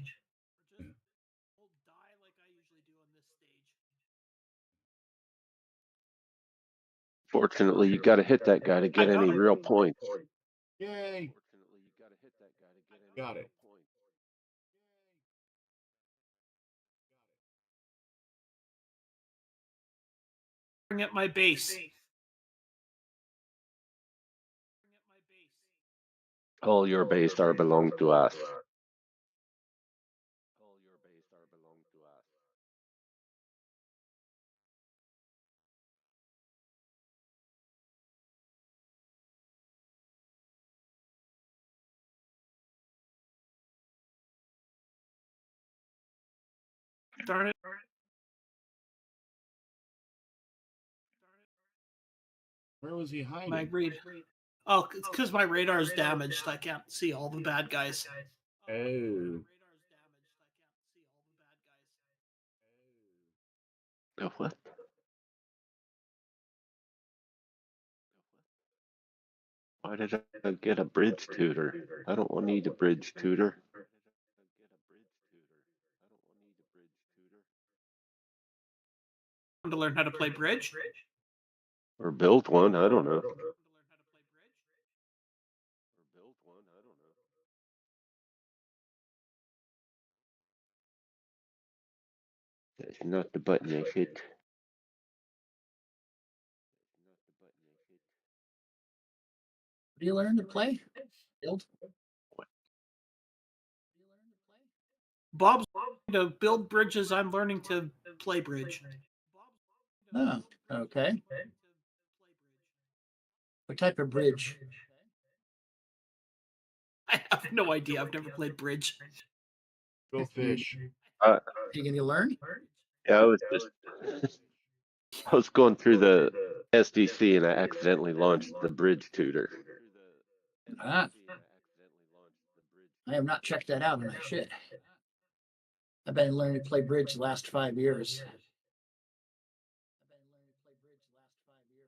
[SPEAKER 3] Fortunately, you got to hit that guy to get any real points.
[SPEAKER 1] Yay! Got it.
[SPEAKER 4] Bring up my base.
[SPEAKER 3] All your base are belong to us.
[SPEAKER 4] Darn it.
[SPEAKER 1] Where was he hiding?
[SPEAKER 4] My read. Oh, it's because my radar is damaged. I can't see all the bad guys.
[SPEAKER 1] Oh.
[SPEAKER 3] Oh, what? Why did I get a bridge tutor? I don't need a bridge tutor.
[SPEAKER 4] To learn how to play bridge.
[SPEAKER 3] Or build one, I don't know. That's not the button I hit.
[SPEAKER 6] Do you learn to play? Build?
[SPEAKER 4] Bob's to build bridges. I'm learning to play bridge.
[SPEAKER 6] Oh, okay. What type of bridge?
[SPEAKER 4] I have no idea. I've never played bridge.
[SPEAKER 1] Go fish.
[SPEAKER 3] Uh,
[SPEAKER 6] You gonna learn?
[SPEAKER 3] yeah, I was going through the SDC and I accidentally launched the bridge tutor.
[SPEAKER 6] Ah, I have not checked that out, and I should. I've been learning to play bridge the last 5 years.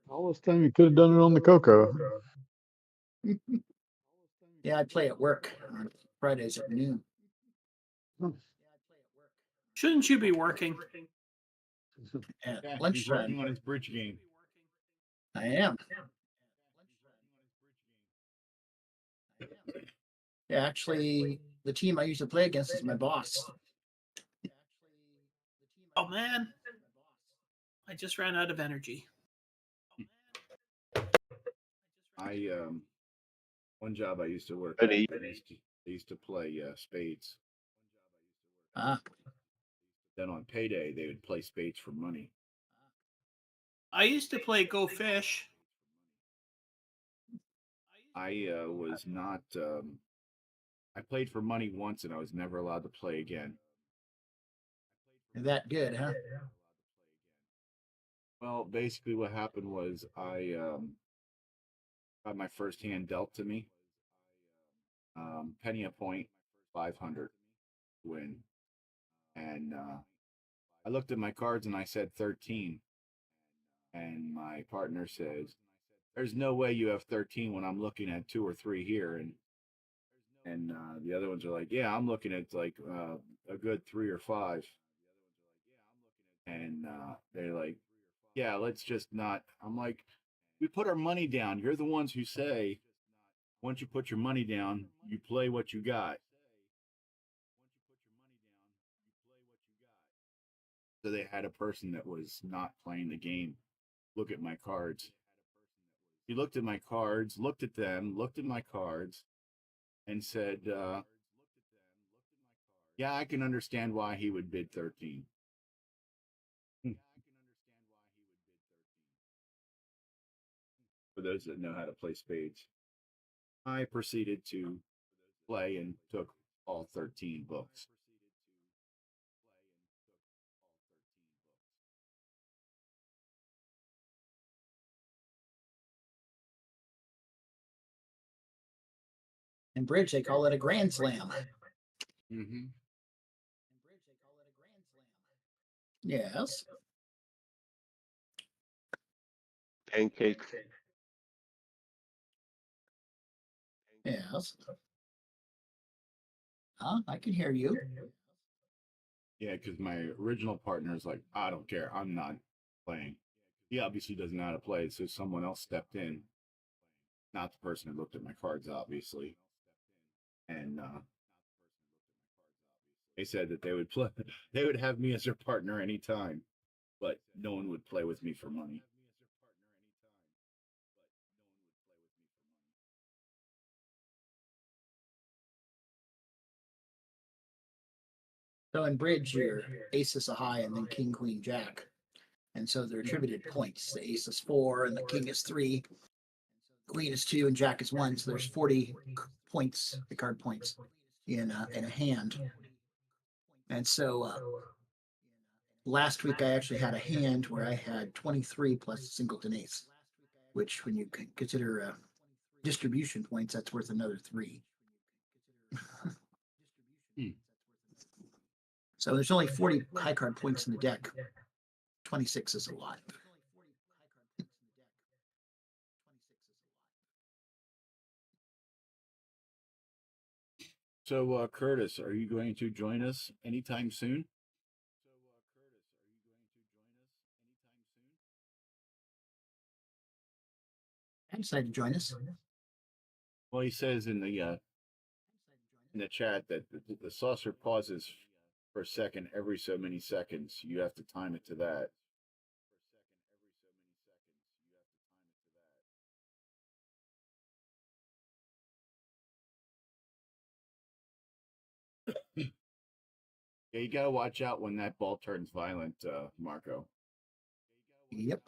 [SPEAKER 2] All this time you could have done it on the CoCo.
[SPEAKER 6] Yeah, I play at work on Fridays at noon.
[SPEAKER 4] Shouldn't you be working?
[SPEAKER 6] At
[SPEAKER 1] Yeah, he's
[SPEAKER 6] lunchtime.
[SPEAKER 1] working on his bridge game.
[SPEAKER 6] I am. Yeah, actually, the team I used to play against is my boss.
[SPEAKER 4] Oh man, I just ran out of energy.
[SPEAKER 1] One job I used to work
[SPEAKER 3] Good
[SPEAKER 1] at,
[SPEAKER 3] evening.
[SPEAKER 1] they used to play spades.
[SPEAKER 6] Ah,
[SPEAKER 1] Then on payday, they would play spades for money.
[SPEAKER 4] I used to play Go Fish.
[SPEAKER 1] I was not. I played for money once, and I was never allowed to play again.
[SPEAKER 6] that good, huh?
[SPEAKER 1] Well, basically, what happened was I got my first hand dealt to me. Penny a point, 500 win, and I looked at my cards and I said 13, and my partner says, "There's no way you have 13 when I'm looking at 2 or 3 here," and the other ones are like, "Yeah, I'm looking at like a good 3 or 5," and they're like, "Yeah, let's just not." I'm like, "We put our money down. You're the ones who say once you put your money down, you play what you got." So they had a person that was not playing the game look at my cards. He looked at my cards, looked at them, looked at my cards, and said, "Yeah, I can understand why he would bid 13." For those that know how to play spades, I proceeded to play and took all 13 books.
[SPEAKER 6] In bridge, they call it a grand slam.
[SPEAKER 1] Mm-hmm.
[SPEAKER 6] Yes.
[SPEAKER 3] Pancakes.
[SPEAKER 6] Yes. Huh? I can hear you.
[SPEAKER 1] Yeah, because my original partner is like, "I don't care. I'm not playing." He obviously doesn't know how to play, so someone else stepped in. Not the person who looked at my cards, obviously. And they said that they would play, they would have me as their partner anytime, but no one would play with me for money.
[SPEAKER 6] So in bridge, your ace is a high and then king, queen, jack. And so they're attributed points. The ace is 4 and the king is 3. Queen is 2 and jack is 1. So there's 40 points, the card points in a hand. And so last week I actually had a hand where I had 23 plus singleton ace, which when you consider distribution points, that's worth another 3. So there's only 40 high card points in the deck. 26 is a lot.
[SPEAKER 1] So, Curtis, are you going to join us anytime soon?
[SPEAKER 6] I decided to join us.
[SPEAKER 1] Well, he says in the chat that the saucer pauses per second every so many seconds. You have to time it to that. Yeah, you gotta watch out when that ball turns violent, Marco.
[SPEAKER 6] Yep.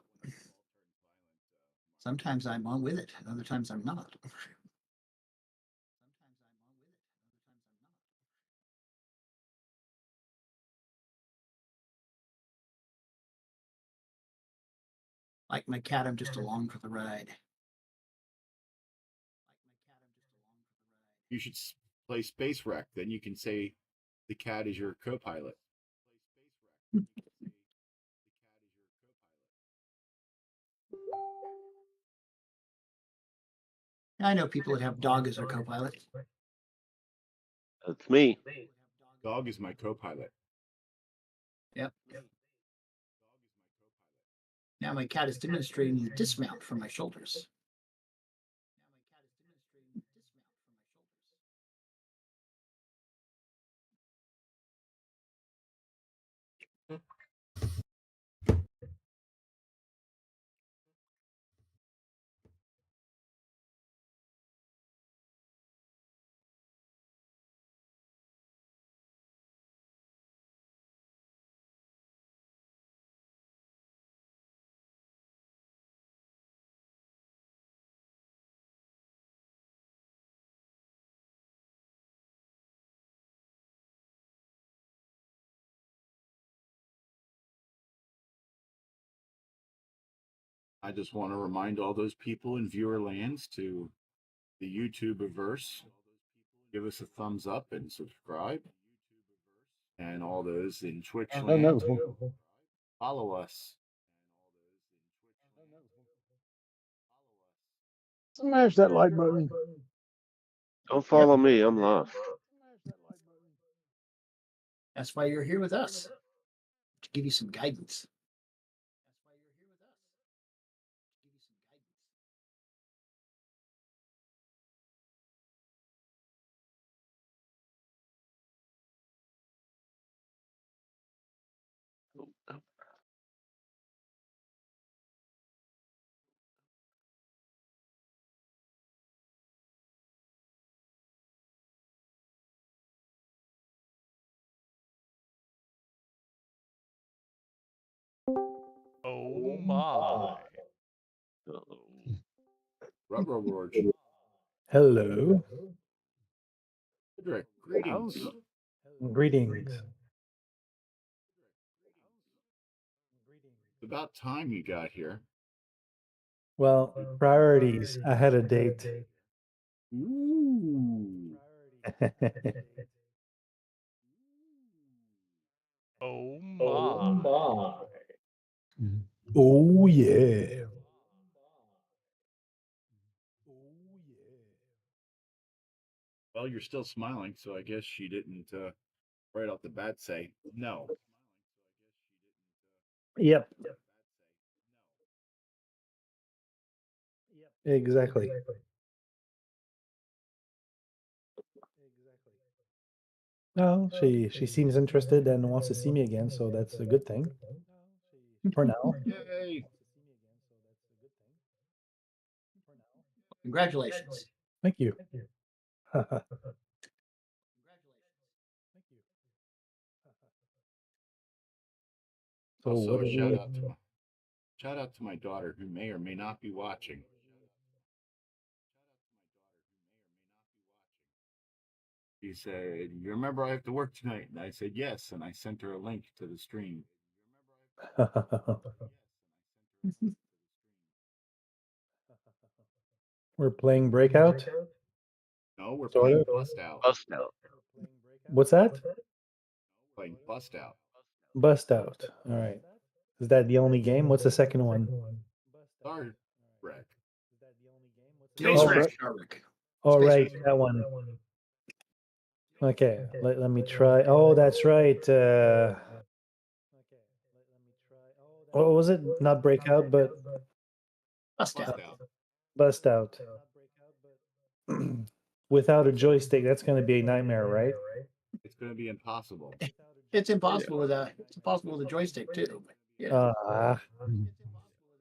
[SPEAKER 6] Sometimes I'm on with it, and other times I'm not. Like my cat, I'm just along for the ride.
[SPEAKER 1] You should play Space Wreck. Then you can say the cat is your co-pilot.
[SPEAKER 6] I know people that have dog as their co-pilot.
[SPEAKER 3] That's me.
[SPEAKER 1] Dog is my co-pilot.
[SPEAKER 6] Yep. Now my cat is demonstrating the dismount from my shoulders.
[SPEAKER 1] I just want to remind all those people in viewer lands to the YouTube averse. Give us a thumbs up and subscribe. And all those in Twitch land,
[SPEAKER 2] No.
[SPEAKER 1] follow us.
[SPEAKER 2] Smash that like button.
[SPEAKER 3] Don't follow me. I'm lost.
[SPEAKER 6] That's why you're here with us, to give you some guidance.
[SPEAKER 7] Oh my.
[SPEAKER 3] Uh-oh.
[SPEAKER 1] Rubber Roach.
[SPEAKER 8] Hello.
[SPEAKER 1] Wrek, greetings.
[SPEAKER 8] Greetings.
[SPEAKER 1] It's about time you got here.
[SPEAKER 8] Well, priorities. I had a date.
[SPEAKER 1] Ooh.
[SPEAKER 7] Oh my.
[SPEAKER 8] Oh, yeah.
[SPEAKER 1] Well, you're still smiling, so I guess she didn't right off the bat say no.
[SPEAKER 8] Yep. Exactly. No, she seems interested and wants to see me again, so that's a good thing. For now.
[SPEAKER 1] Yay.
[SPEAKER 6] Congratulations.
[SPEAKER 8] Thank you. So
[SPEAKER 1] Also,
[SPEAKER 8] what
[SPEAKER 1] a
[SPEAKER 8] do
[SPEAKER 1] shout out to my daughter who may or may not be watching. She said, "You remember I have to work tonight?" And I said, "Yes." And I sent her a link to the stream.
[SPEAKER 8] We're playing Breakout?
[SPEAKER 1] No, we're
[SPEAKER 8] Sort
[SPEAKER 1] playing
[SPEAKER 8] of.
[SPEAKER 1] Bust Out.
[SPEAKER 3] Bust out.
[SPEAKER 8] What's that?
[SPEAKER 1] Playing Bust Out.
[SPEAKER 8] Bust Out. All right. Is that the only game? What's the second one?
[SPEAKER 1] Star Wreck.
[SPEAKER 4] Space
[SPEAKER 8] Oh,
[SPEAKER 4] Wreck.
[SPEAKER 8] Oh,
[SPEAKER 6] Space
[SPEAKER 8] right.
[SPEAKER 6] Race.
[SPEAKER 8] That one. Okay. Let me try. Oh, that's right. What was it? Not Breakout, but
[SPEAKER 6] Bust
[SPEAKER 1] Bust
[SPEAKER 6] out.
[SPEAKER 1] Out.
[SPEAKER 8] Bust Out. Without a joystick, that's going to be a nightmare, right?
[SPEAKER 1] It's going to be impossible.
[SPEAKER 6] It's impossible with a joystick too. But, yeah.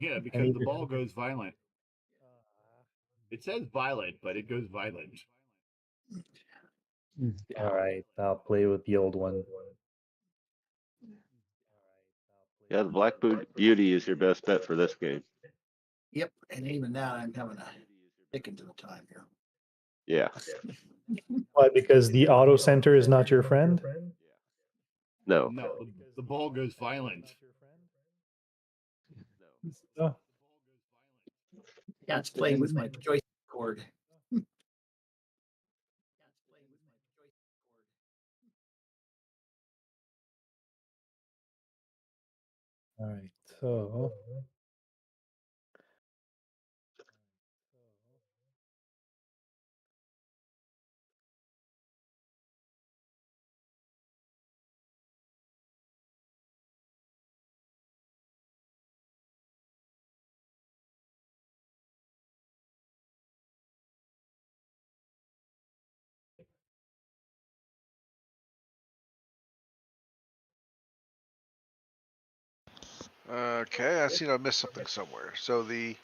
[SPEAKER 1] Yeah,
[SPEAKER 8] I
[SPEAKER 1] because
[SPEAKER 8] need
[SPEAKER 1] the
[SPEAKER 8] to-
[SPEAKER 1] ball goes violent. It says violent, but it goes violent.
[SPEAKER 8] All right, I'll play with the old one.
[SPEAKER 3] Yeah, the Black Beauty is your best bet for this game.
[SPEAKER 6] Yep. And even that, I'm having a stick into the time here.
[SPEAKER 3] Yeah.
[SPEAKER 8] Why? Because the auto center is not your friend?
[SPEAKER 3] No.
[SPEAKER 1] No, the ball goes violent.
[SPEAKER 8] Oh,
[SPEAKER 6] Yeah, it's playing with my joystick cord.
[SPEAKER 8] all right. So
[SPEAKER 5] Okay, I see I missed something somewhere. So the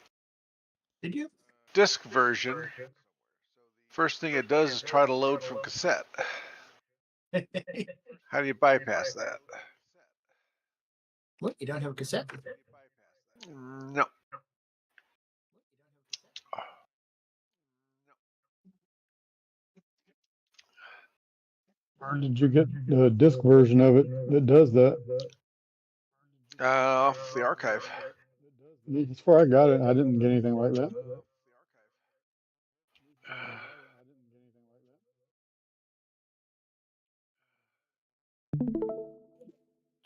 [SPEAKER 6] Did you?
[SPEAKER 5] disc version, first thing it does is try to load from cassette. How do you bypass that?
[SPEAKER 6] What? You don't have a cassette?
[SPEAKER 5] No.
[SPEAKER 2] Where did you get the disc version of it that does that?
[SPEAKER 5] Off the archive.
[SPEAKER 2] That's where I got it. I didn't get anything like that.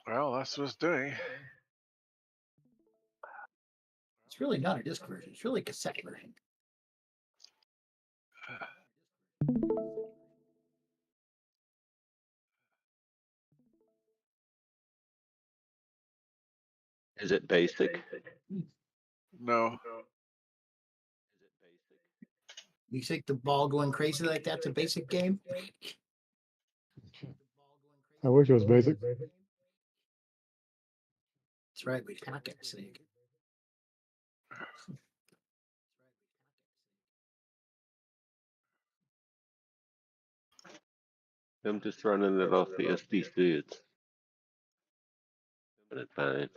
[SPEAKER 5] Well, that's what it's doing.
[SPEAKER 6] It's really not a disc version. It's really a cassette version.
[SPEAKER 3] Is it basic?
[SPEAKER 5] No.
[SPEAKER 6] You think the ball going crazy like that's a basic game?
[SPEAKER 2] I wish it was basic.
[SPEAKER 6] That's right. We'd hack it. See.
[SPEAKER 3] I'm just running it off the SDC. It's fine.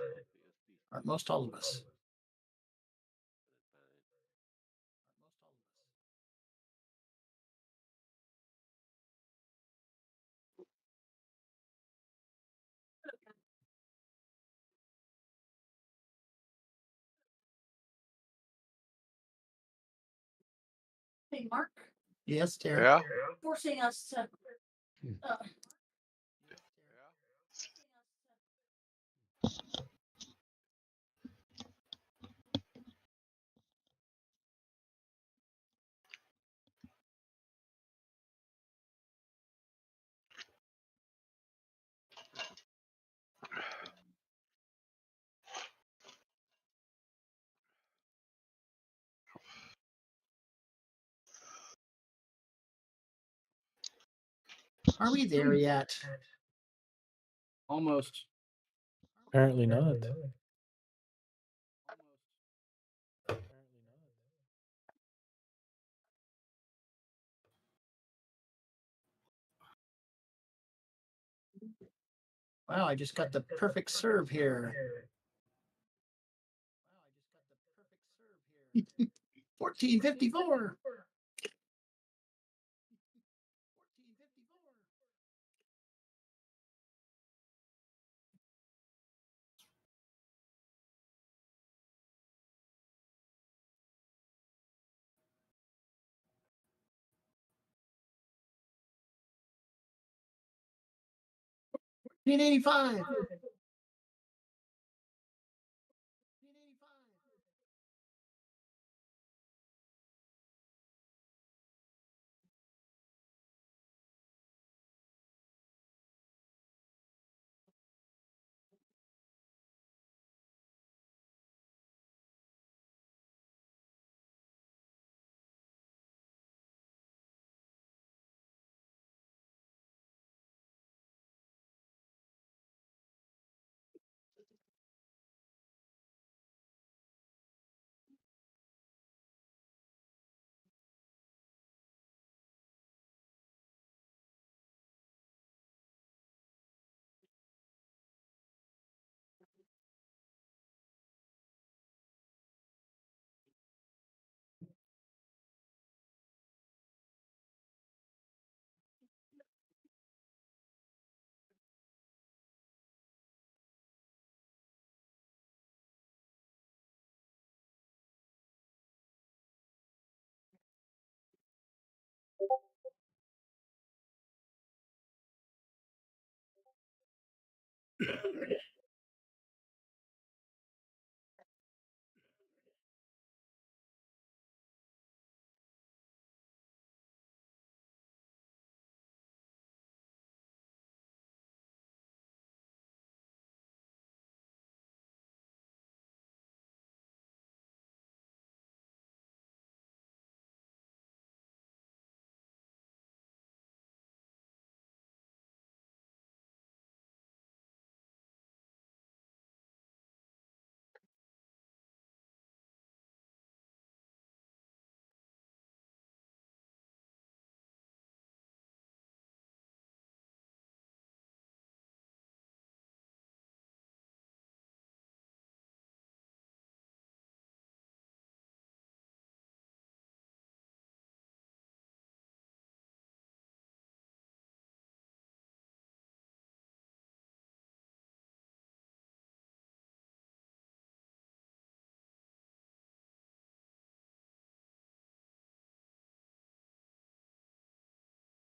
[SPEAKER 6] Aren't most all of us?
[SPEAKER 9] Hey, Mark,
[SPEAKER 6] Yes, Tara.
[SPEAKER 5] Yeah.
[SPEAKER 9] forcing us to.
[SPEAKER 6] Are we there yet?
[SPEAKER 1] Almost.
[SPEAKER 8] apparently not.
[SPEAKER 6] Wow, I just got the perfect serve here. 1454. $14.85.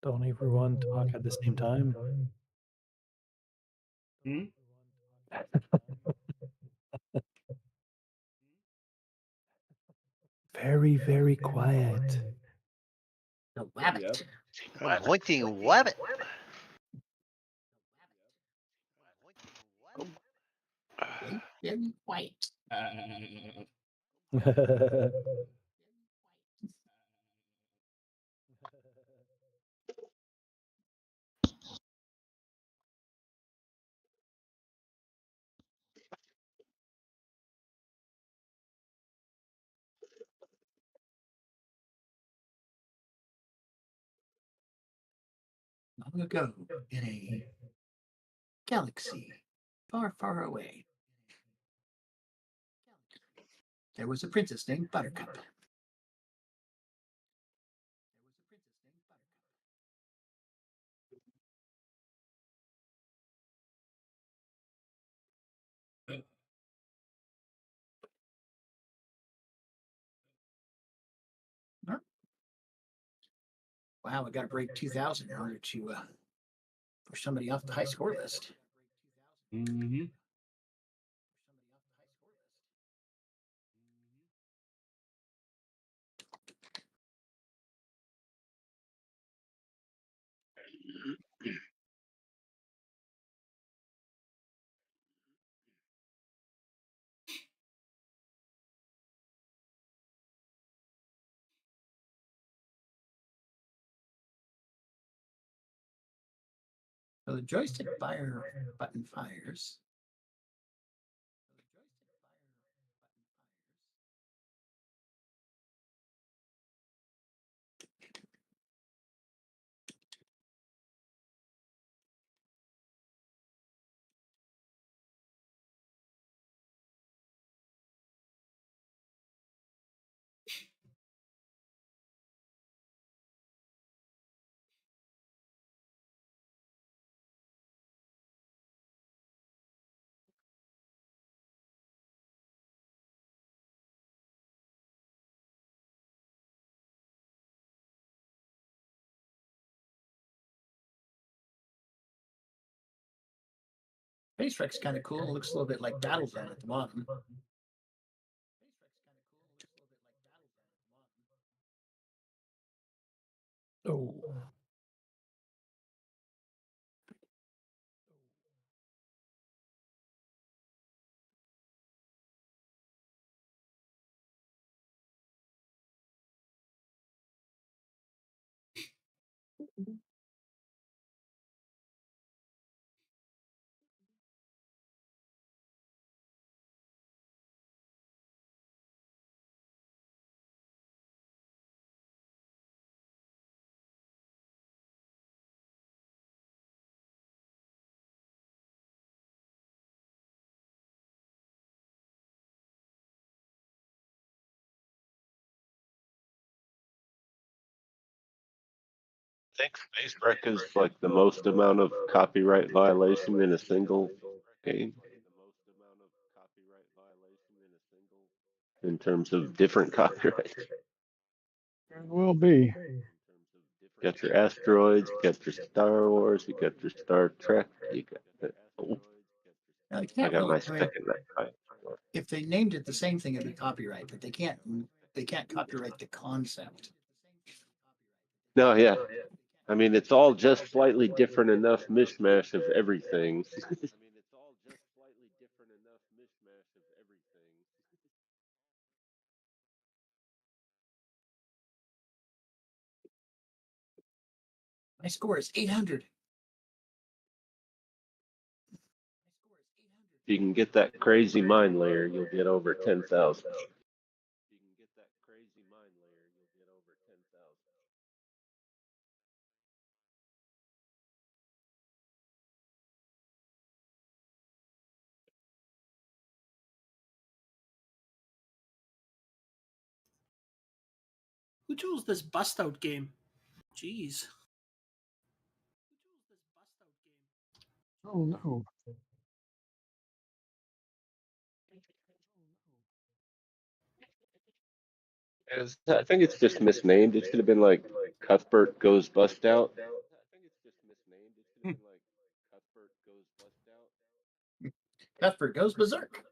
[SPEAKER 8] Don't everyone talk at the same time.
[SPEAKER 1] Hmm?
[SPEAKER 8] Very, very quiet.
[SPEAKER 6] The wabbit.
[SPEAKER 1] Yep.
[SPEAKER 5] Anointing wabbit.
[SPEAKER 6] Very, very quiet. Long ago, in a galaxy far, far away, there was a princess named Buttercup. Huh? Wow, I got to break 2,000 in order to push somebody off the high score list.
[SPEAKER 1] Mm-hmm.
[SPEAKER 6] So the joystick fire button fires. Face Wreck's kind of cool. It looks a little bit like Battlezone at the bottom.
[SPEAKER 8] Oh.
[SPEAKER 3] I think Space Wreck is like the most amount of copyright violation in a single game in terms of different copyrights.
[SPEAKER 2] It will be.
[SPEAKER 3] You got your asteroids, you got your Star Wars, you got your Star Trek, you got. Oh,
[SPEAKER 6] Now, they
[SPEAKER 3] I
[SPEAKER 6] can't
[SPEAKER 3] got
[SPEAKER 6] really,
[SPEAKER 3] my
[SPEAKER 6] I mean,
[SPEAKER 3] second that time.
[SPEAKER 6] if they named it the same thing, it'd be copyright, but they can't copyright the concept.
[SPEAKER 3] No, yeah. I mean, it's all just slightly different enough mishmash of everything.
[SPEAKER 6] My score is 800.
[SPEAKER 3] If you can get that crazy mind layer, you'll get over 10,000.
[SPEAKER 4] Who chose this Bustout game? Jeez.
[SPEAKER 2] Oh no.
[SPEAKER 3] I think it's just misnamed. It should have been like Cuthbert Goes Bust Out. I think it's just misnamed. It should have been like Cuthbert Goes Bust Out.
[SPEAKER 6] Cuthbert goes berserk.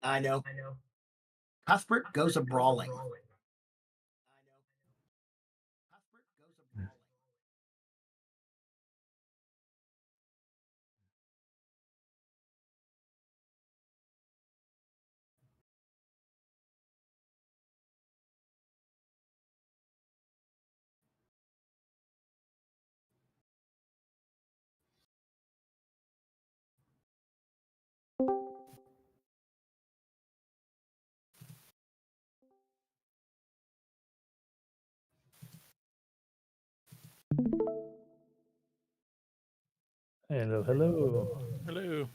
[SPEAKER 6] I know. Cuthbert goes a brawling.
[SPEAKER 8] Hello, hello.
[SPEAKER 7] Hello.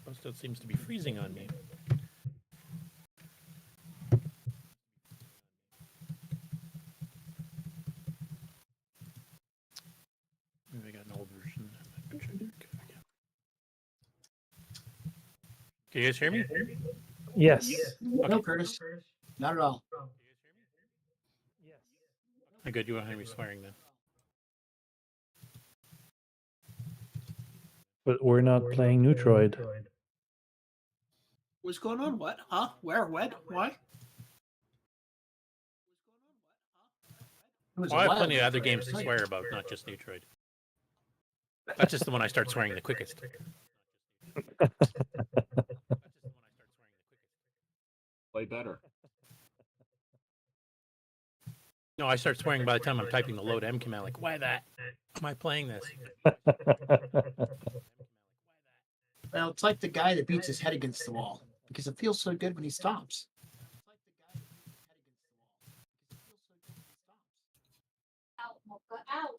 [SPEAKER 7] Bustout seems to be freezing on me. Maybe I got an old version. Can you guys hear me?
[SPEAKER 8] Yes.
[SPEAKER 6] No, Curtis. Not at all.
[SPEAKER 7] I good. You won't hear me swearing then.
[SPEAKER 8] But we're not playing Neutroid.
[SPEAKER 4] What's going on? What? Huh? Where? When? Why?
[SPEAKER 6] It was
[SPEAKER 7] Well,
[SPEAKER 6] a
[SPEAKER 7] I have
[SPEAKER 6] while
[SPEAKER 7] plenty of
[SPEAKER 6] ago,
[SPEAKER 7] other
[SPEAKER 6] Curtis,
[SPEAKER 7] games to
[SPEAKER 6] I'll tell you.
[SPEAKER 7] swear about, not just Neutroid. That's just the one I start swearing the quickest.
[SPEAKER 1] Play better.
[SPEAKER 7] No, I start swearing by the time I'm typing the load M command. Like, why that? Am I playing this?
[SPEAKER 6] Well, it's like the guy that beats his head against the wall because it feels so good when he stops.
[SPEAKER 9] Out, Mocha, out.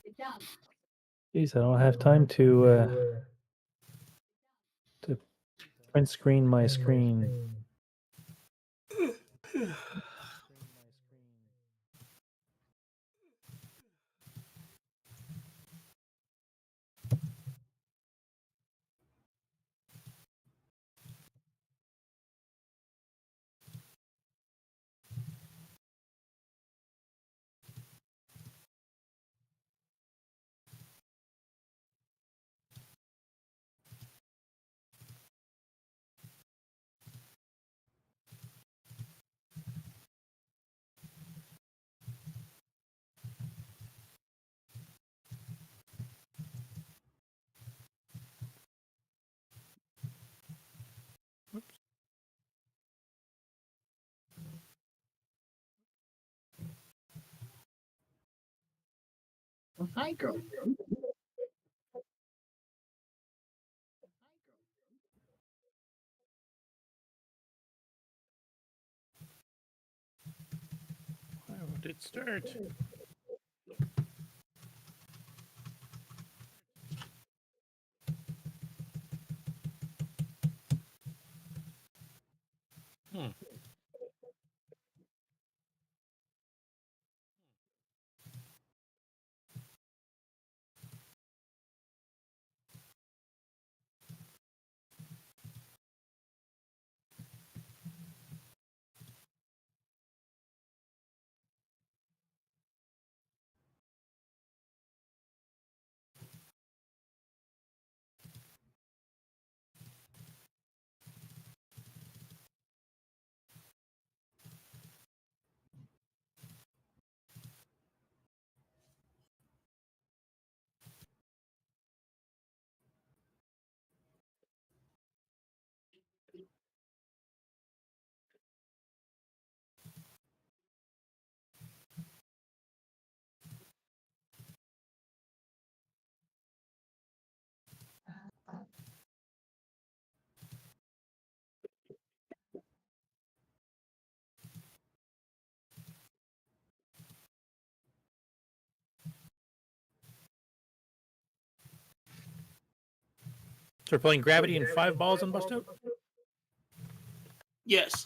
[SPEAKER 9] Get down.
[SPEAKER 8] Jeez, I don't have time to print screen my screen.
[SPEAKER 6] Well, hi, girl.
[SPEAKER 7] Why would it start? So we're playing gravity and 5 balls on Bustout?
[SPEAKER 4] Yes.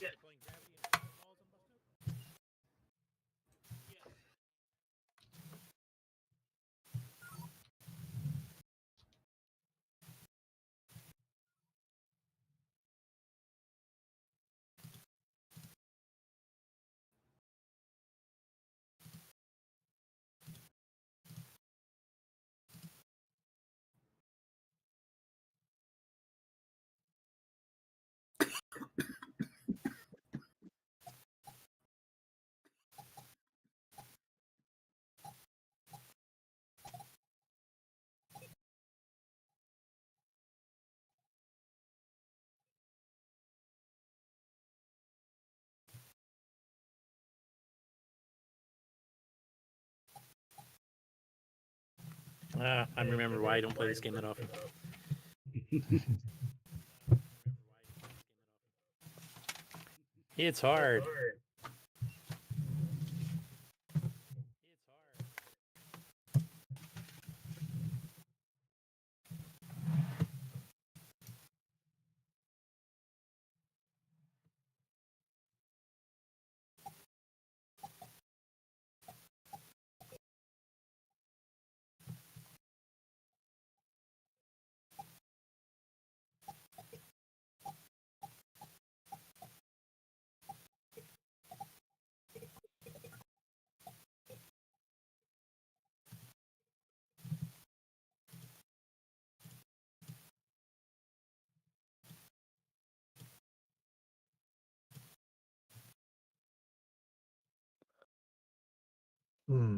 [SPEAKER 7] I remember why I don't play this game that often. It's hard.
[SPEAKER 8] Hmm.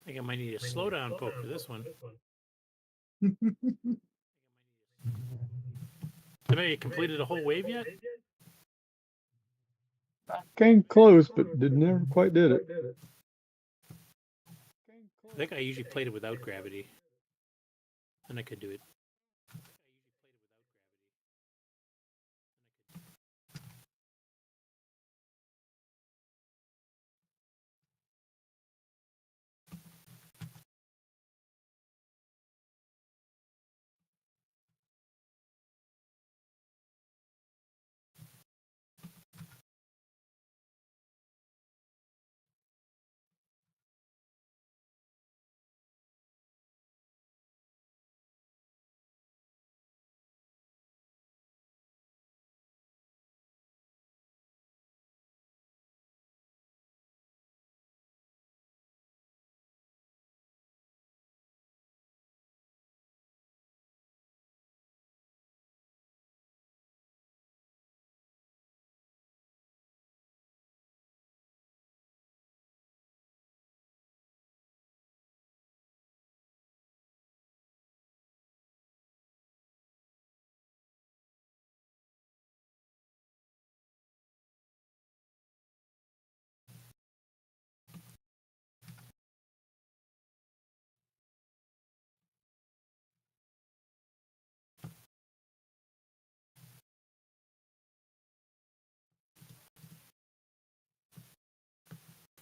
[SPEAKER 7] I think I might need a slowdown poke for this one. Have you completed a whole wave yet?
[SPEAKER 2] Came close, but never quite did it.
[SPEAKER 7] I think I usually played it without gravity. And I could do it.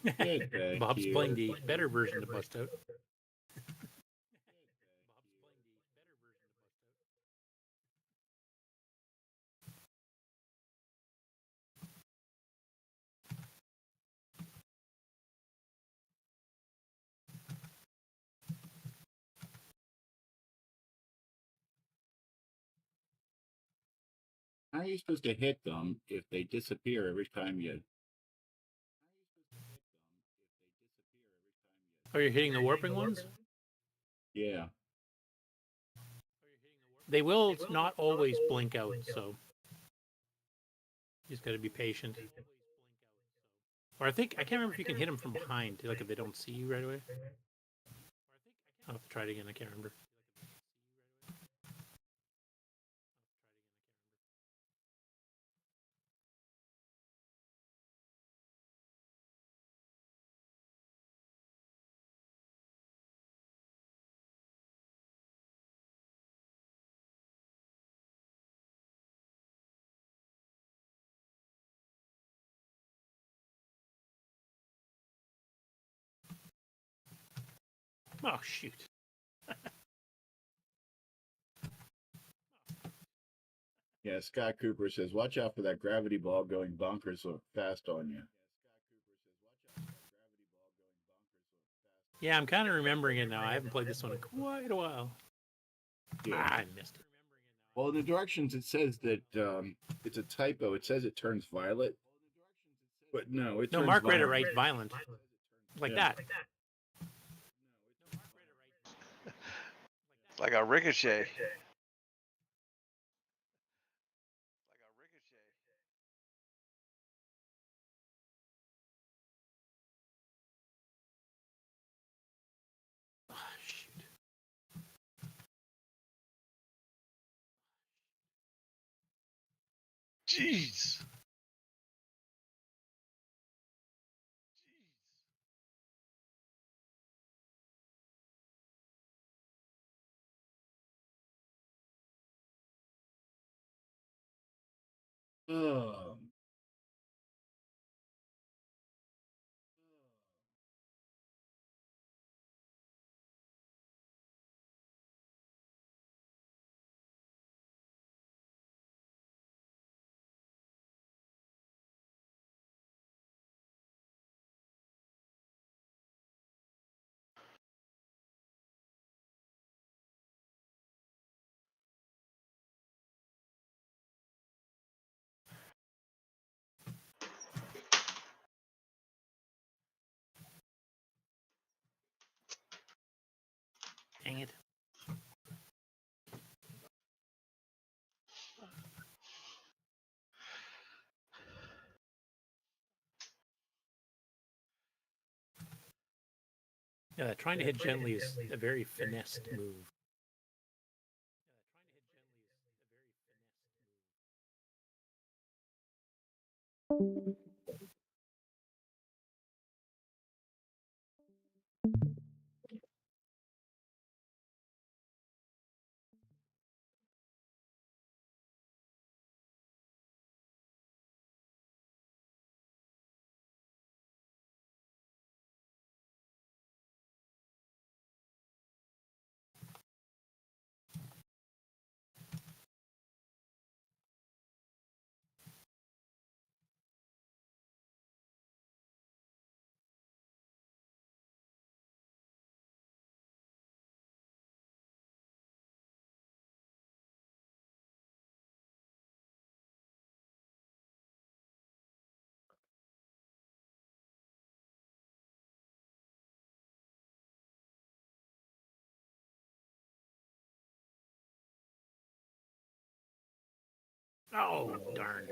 [SPEAKER 1] Good, thank
[SPEAKER 7] Bob's
[SPEAKER 1] you.
[SPEAKER 7] playing the better version of Bustout.
[SPEAKER 1] How are you supposed to hit them if they disappear every time you?
[SPEAKER 7] Oh, you're hitting the warping ones?
[SPEAKER 1] Yeah.
[SPEAKER 7] They will not always blink out, so you just got to be patient. Or I can't remember if you can hit them from behind, like if they don't see you right away. I'll have to try it again. I can't remember. Oh shoot!
[SPEAKER 1] Yeah, Scott Cooper says, watch out for that gravity ball going bonkers so fast on you.
[SPEAKER 7] Yeah, I'm kind of remembering it now. I haven't played this one in quite a while.
[SPEAKER 1] Yeah.
[SPEAKER 7] I missed it.
[SPEAKER 1] Well, in the directions it says that it's a typo. It says it turns violet. But no, it
[SPEAKER 7] No,
[SPEAKER 1] turns
[SPEAKER 7] Mark read it
[SPEAKER 1] violent.
[SPEAKER 7] right. Violent. Like
[SPEAKER 1] Yeah.
[SPEAKER 7] that.
[SPEAKER 5] Like a ricochet.
[SPEAKER 7] Oh, shoot.
[SPEAKER 5] Jeez.
[SPEAKER 1] Oh.
[SPEAKER 7] Dang it. Yeah, trying to hit gently is a very finessed move. Oh, darn.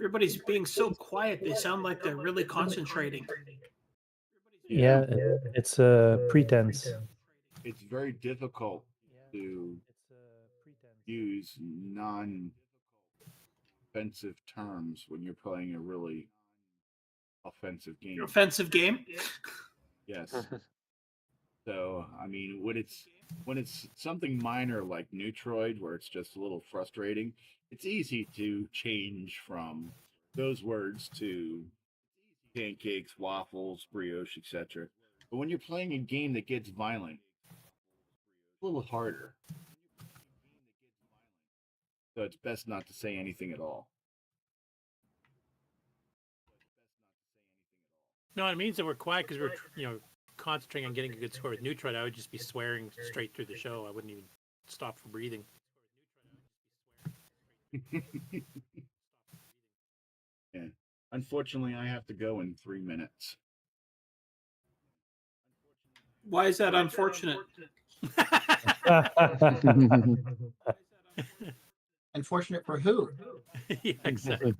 [SPEAKER 4] Everybody's being so quiet. They sound like they're really concentrating.
[SPEAKER 8] Yeah, it's a pretense.
[SPEAKER 1] It's very difficult to use non-offensive terms when you're playing a really offensive game.
[SPEAKER 4] Offensive game?
[SPEAKER 1] Yes. So, I mean, when it's something minor like Neutroid, where it's just a little frustrating, it's easy to change from those words to pancakes, waffles, brioche, etc. But when you're playing a game that gets violent, it's a little harder. So it's best not to say anything at all.
[SPEAKER 7] No, it means that we're quiet because we're, concentrating on getting a good score with Neutroid. I would just be swearing straight through the show. I wouldn't even stop for breathing.
[SPEAKER 1] Yeah. Unfortunately, I have to go in 3 minutes.
[SPEAKER 4] Why is that unfortunate?
[SPEAKER 6] Unfortunate for who?
[SPEAKER 7] Yeah, exactly.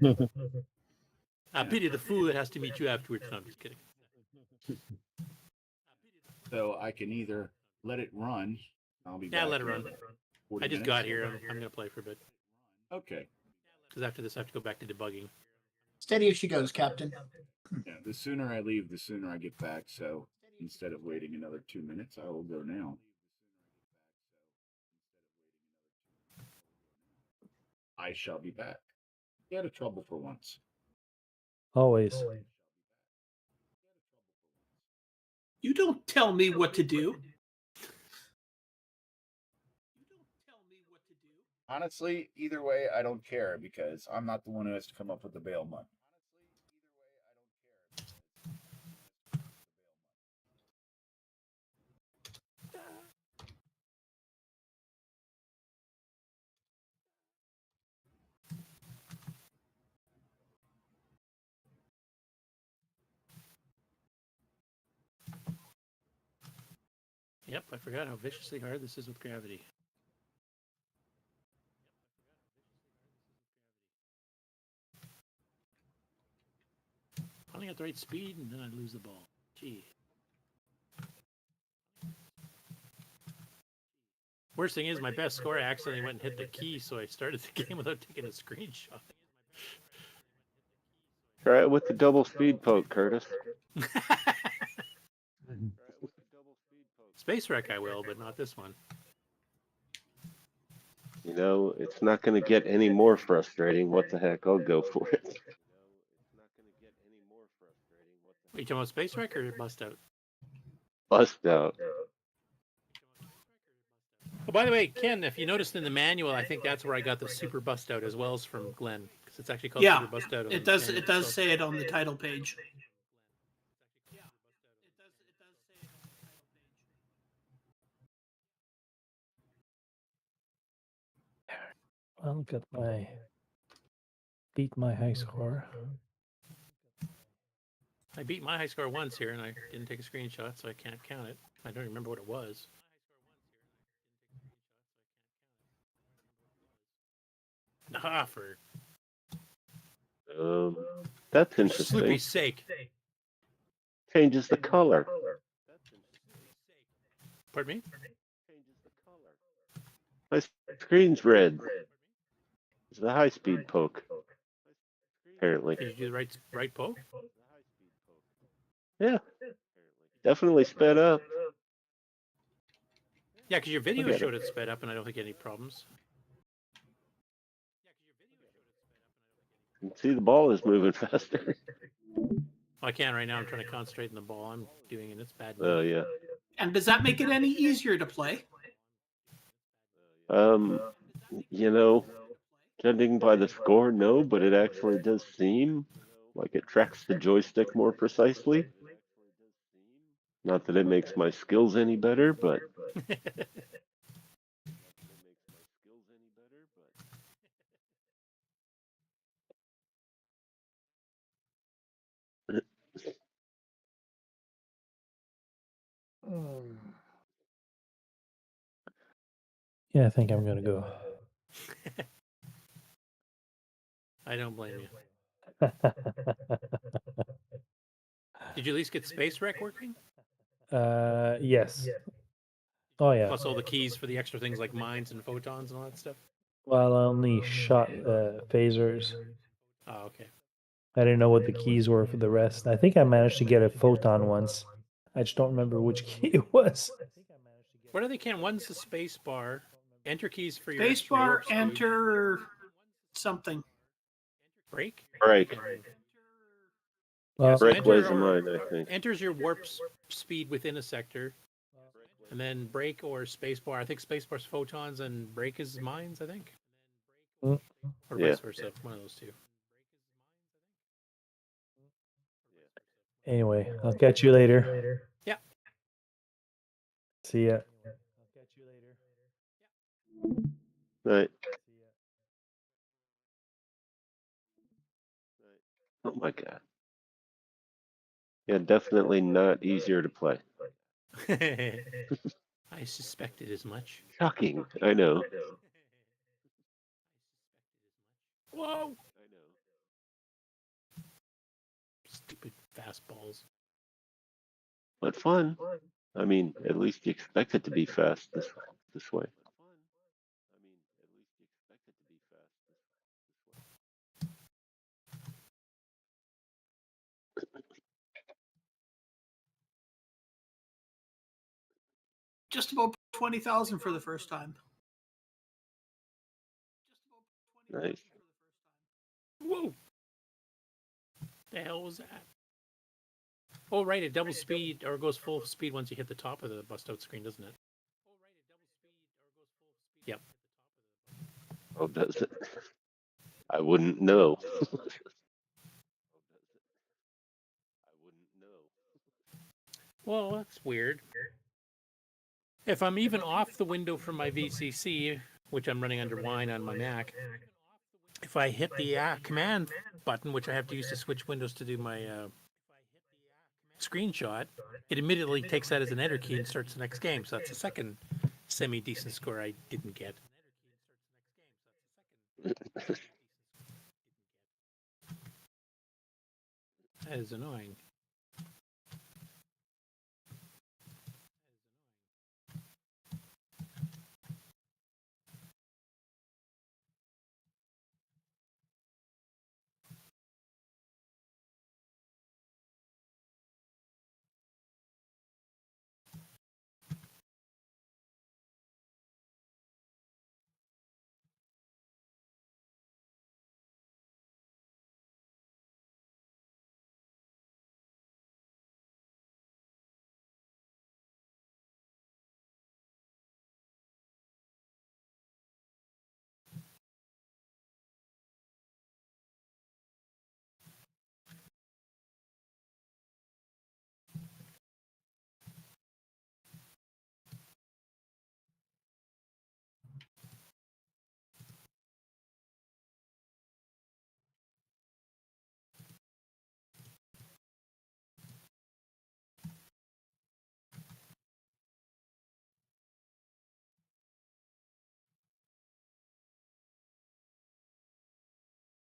[SPEAKER 7] I pity the fool that has to meet you afterwards. No, I'm just kidding.
[SPEAKER 1] So I can either let it run. I'll be
[SPEAKER 7] Yeah,
[SPEAKER 1] back
[SPEAKER 7] let it
[SPEAKER 1] in
[SPEAKER 7] run.
[SPEAKER 1] 40
[SPEAKER 7] I just
[SPEAKER 1] minutes.
[SPEAKER 7] got here. I'm going to play for a bit.
[SPEAKER 1] Okay.
[SPEAKER 7] Because after this, I have to go back to debugging.
[SPEAKER 6] Steady as she goes, Captain.
[SPEAKER 1] Yeah, the sooner I leave, the sooner I get back. So instead of waiting another 2 minutes, I will go now. I shall be back. Get out of trouble for once.
[SPEAKER 8] Always.
[SPEAKER 4] You don't tell me what to do.
[SPEAKER 1] Honestly, either way, I don't care because I'm not the one who has to come up with the bail money.
[SPEAKER 7] Yep, I forgot how viciously hard this is with gravity. Running at the right speed, and then I lose the ball. Gee. Worst thing is, my best score, I accidentally went and hit the key, so I started the game without taking a screenshot.
[SPEAKER 3] Try it with the double speed poke, Curtis.
[SPEAKER 7] Space Wrek I will, but not this one.
[SPEAKER 3] You know, it's not going to get any more frustrating. What the heck? I'll go for it.
[SPEAKER 7] Are you talking about Space Wrek or Bustout?
[SPEAKER 3] Bustout.
[SPEAKER 7] Oh, by the way, Ken, if you noticed in the manual, I think that's where I got the Super Bustout as well as from Glenn, because it's actually called Super Bustout.
[SPEAKER 4] It does. It does say it on the title page.
[SPEAKER 8] I'll get beat my high score.
[SPEAKER 7] I beat my high score once here, and I didn't take a screenshot, so I can't count it. I don't remember what it was. Ah, for
[SPEAKER 3] That's interesting.
[SPEAKER 7] Slippy's sake.
[SPEAKER 3] Changes the color.
[SPEAKER 7] Pardon me?
[SPEAKER 3] My screen's red. It's the high speed poke. Apparently.
[SPEAKER 7] Did you do the right poke?
[SPEAKER 3] Yeah. Definitely sped up.
[SPEAKER 7] Yeah, because your video
[SPEAKER 3] Look at
[SPEAKER 7] showed
[SPEAKER 3] it.
[SPEAKER 7] it sped up, and I don't think any problems.
[SPEAKER 3] You can see the ball is moving faster.
[SPEAKER 7] Well, I can't right now. I'm trying to concentrate on the ball I'm doing, and it's bad.
[SPEAKER 3] Oh, yeah.
[SPEAKER 4] And does that make it any easier to play?
[SPEAKER 3] You know, judging by the score, no, but it actually does seem like it tracks the joystick more precisely. Not that it makes my skills any better, but
[SPEAKER 8] Yeah, I think I'm gonna go.
[SPEAKER 7] I don't blame you. Did you at least get Space Wrek working?
[SPEAKER 8] Yes. Oh yeah.
[SPEAKER 7] Plus all the keys for the extra things like mines and photons and all that stuff?
[SPEAKER 8] Well, I only shot phasers.
[SPEAKER 7] Oh, okay.
[SPEAKER 8] I didn't know what the keys were for the rest. I think I managed to get a photon once. I just don't remember which key it was.
[SPEAKER 7] What are they can? One's the space bar. Enter keys for your
[SPEAKER 4] Space
[SPEAKER 7] extra
[SPEAKER 4] bar,
[SPEAKER 7] warp speed.
[SPEAKER 4] enter something.
[SPEAKER 7] Break?
[SPEAKER 3] Break.
[SPEAKER 7] Yeah,
[SPEAKER 8] Well,
[SPEAKER 7] so
[SPEAKER 3] Breakaways
[SPEAKER 7] enter
[SPEAKER 3] in
[SPEAKER 7] or-
[SPEAKER 3] mine, I think.
[SPEAKER 7] enters your warp speed within a sector. And then break or spacebar. I think spacebar's photons and break is mines, I think.
[SPEAKER 8] Mm.
[SPEAKER 7] Or
[SPEAKER 3] Yeah.
[SPEAKER 7] vice versa. One of those two.
[SPEAKER 8] anyway, I'll catch you later.
[SPEAKER 7] Yeah.
[SPEAKER 8] See ya.
[SPEAKER 3] Right. Oh my god. Yeah, definitely not easier to play.
[SPEAKER 7] I suspected as much.
[SPEAKER 3] Shocking. I know.
[SPEAKER 7] Whoa! Stupid fastballs.
[SPEAKER 3] But fun. I mean, at least you expect it to be fast this way.
[SPEAKER 4] Just about 20,000 for the first time.
[SPEAKER 3] Nice.
[SPEAKER 7] Whoa! The hell was that? Oh, right, it doubles speed or goes full speed once you hit the top of the bust out screen, doesn't it? Yep.
[SPEAKER 3] Oh, does it? I wouldn't know.
[SPEAKER 7] Well, that's weird. If I'm even off the window from my VCC, which I'm running under Wine on my Mac, if I hit the command button, which I have to use to switch windows to do my screenshot, it immediately takes that as an enter key and starts the next game. So that's the second semi-decent score I didn't get. That is annoying.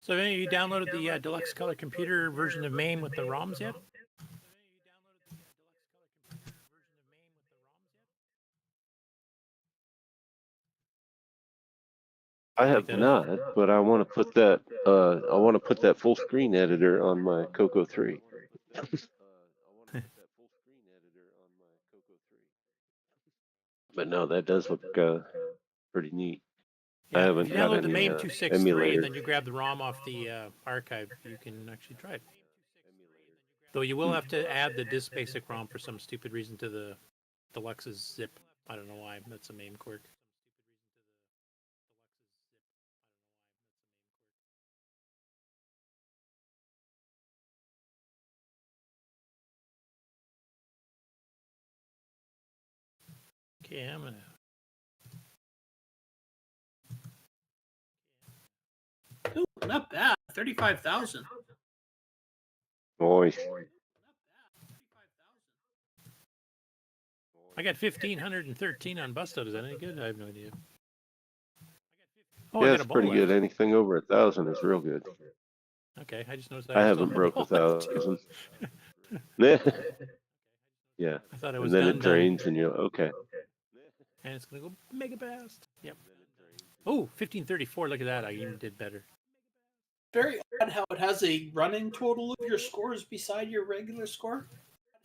[SPEAKER 7] So have any of you downloaded the deluxe color computer version of MAME with the ROMs yet?
[SPEAKER 3] I have
[SPEAKER 7] that
[SPEAKER 3] not, but I want to put that. I want to put that full screen editor on my CoCo 3. But no, that does look pretty neat. I
[SPEAKER 7] Yeah,
[SPEAKER 3] haven't
[SPEAKER 7] if you
[SPEAKER 3] got
[SPEAKER 7] download the
[SPEAKER 3] any
[SPEAKER 7] MAME 263
[SPEAKER 3] emulator.
[SPEAKER 7] and then you grab the ROM off the archive, you can actually try it. Though you will have to add the disk basic ROM for some stupid reason to the deluxe's zip. I don't know why. That's a MAME quirk. Okay, I'm gonna.
[SPEAKER 4] Ooh, not bad. 35,000.
[SPEAKER 3] Boy,
[SPEAKER 7] I got 1,513 on Bustout. Is that any good? I have no idea. Oh,
[SPEAKER 3] yeah,
[SPEAKER 7] I got
[SPEAKER 3] it's
[SPEAKER 7] a ball
[SPEAKER 3] pretty
[SPEAKER 7] left.
[SPEAKER 3] good. Anything over 1,000 is real good.
[SPEAKER 7] Okay, I just noticed
[SPEAKER 3] I
[SPEAKER 7] I still
[SPEAKER 3] haven't
[SPEAKER 7] had
[SPEAKER 3] broke
[SPEAKER 7] all left, too.
[SPEAKER 3] 1,000. Yeah.
[SPEAKER 7] I thought I
[SPEAKER 3] And
[SPEAKER 7] was
[SPEAKER 3] then
[SPEAKER 7] done,
[SPEAKER 3] it drains, and you're okay.
[SPEAKER 7] and it's gonna go mega fast. Yep. Oh, 1534. Look at that. I even did better.
[SPEAKER 4] Very odd how it has a running total of your scores beside your regular score.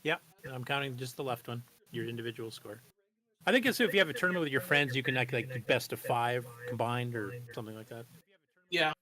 [SPEAKER 7] Yep. I'm counting just the left one, your individual score. I think it's if you have a tournament with your friends, you can like do best of 5 combined or something like that.
[SPEAKER 4] Yeah.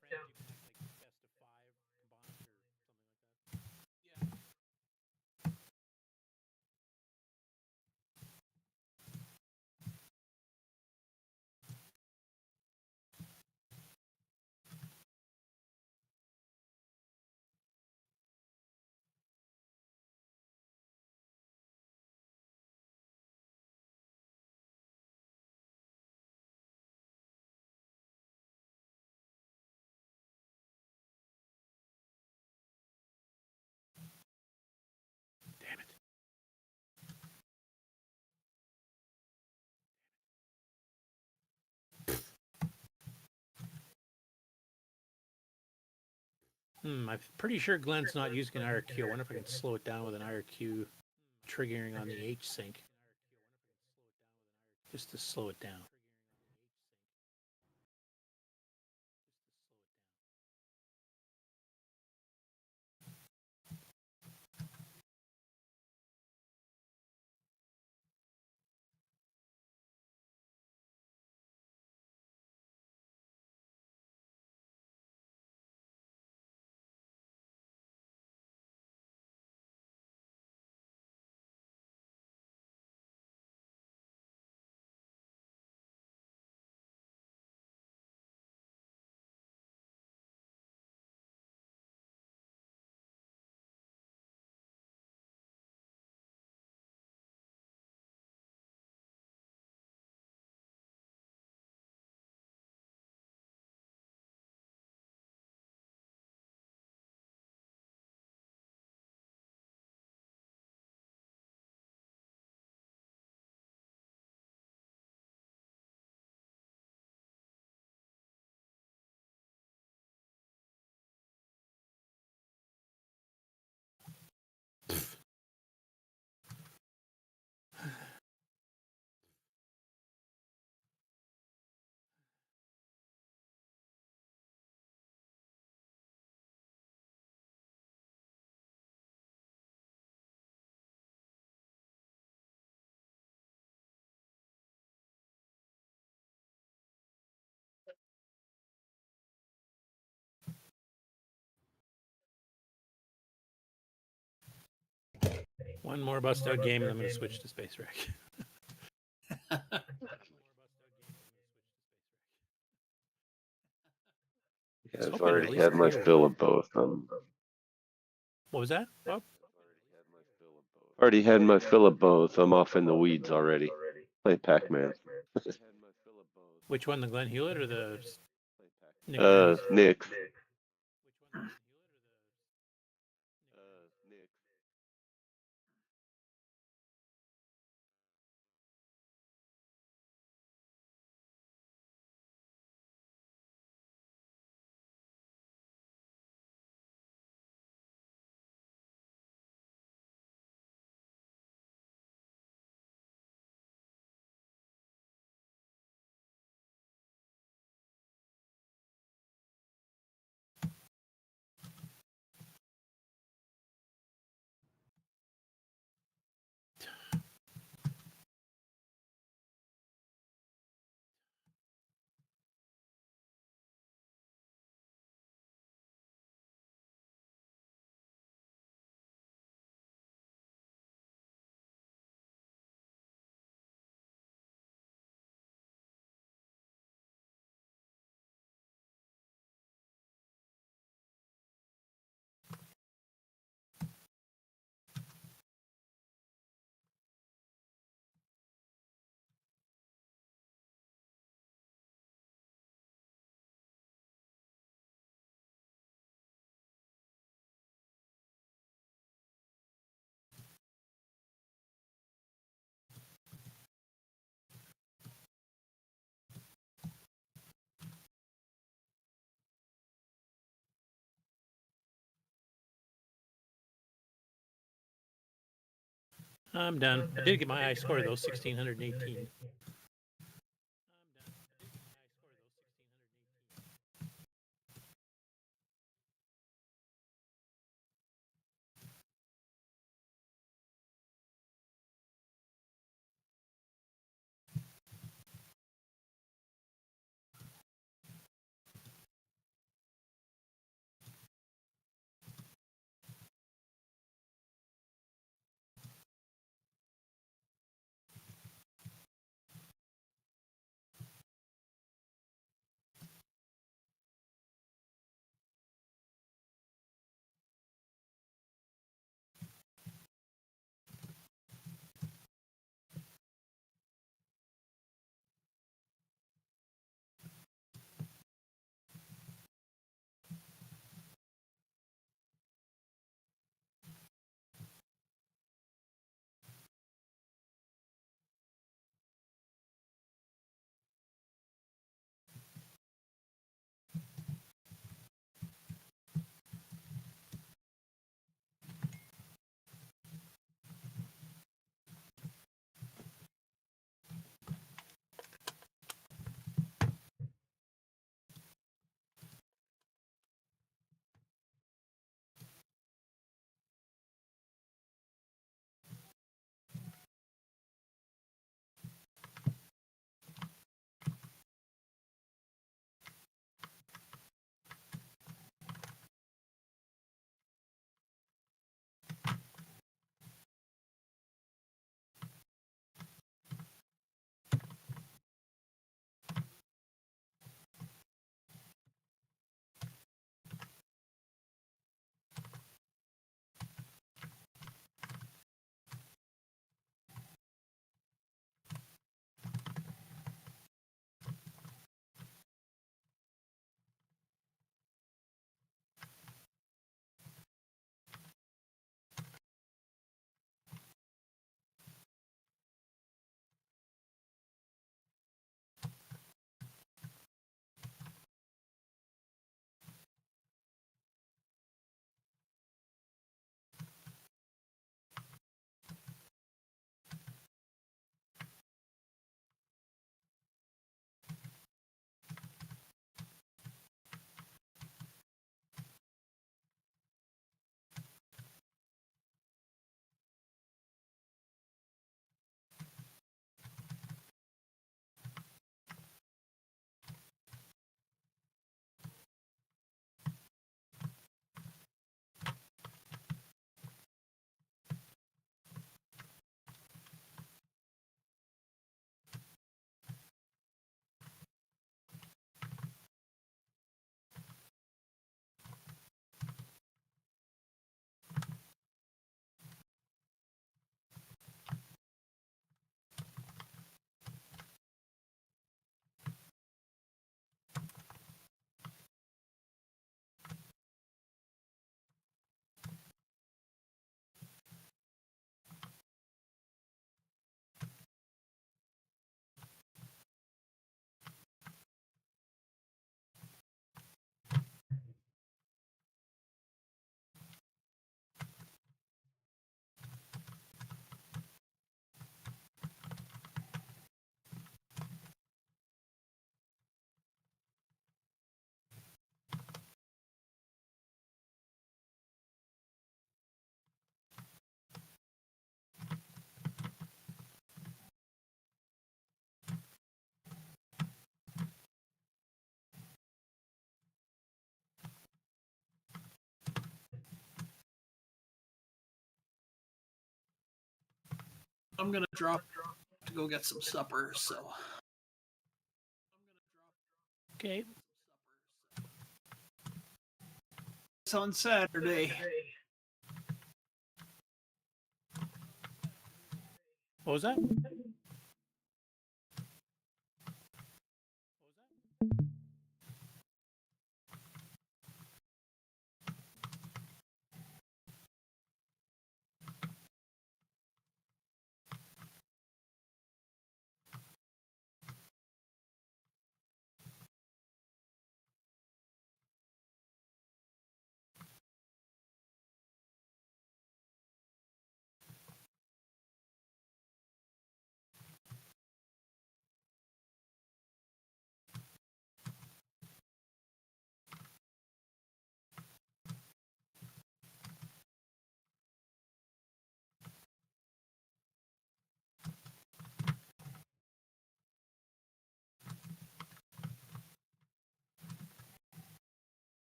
[SPEAKER 7] Damn it. I'm pretty sure Glenn's not using an IRQ. I wonder if I can slow it down with an IRQ triggering on the H sync. Just to slow it down. One more bust out game, and I'm going to switch to Space Wreck.
[SPEAKER 3] Yeah, I've
[SPEAKER 7] hoping at
[SPEAKER 3] already
[SPEAKER 7] least
[SPEAKER 3] had my
[SPEAKER 7] Theo
[SPEAKER 3] fill
[SPEAKER 7] would.
[SPEAKER 3] of both.
[SPEAKER 7] What was that, Bob?
[SPEAKER 3] Already had my fill of both. I'm off in the weeds already. Play Pac-Man.
[SPEAKER 7] Which one, the Glenn Hewlett or the Nick Burns?
[SPEAKER 3] Nick.
[SPEAKER 7] I'm done. I did get my high score though, 1618.
[SPEAKER 4] I'm gonna drop to go get some supper. So
[SPEAKER 7] Okay.
[SPEAKER 4] it's on Saturday.
[SPEAKER 7] What was that?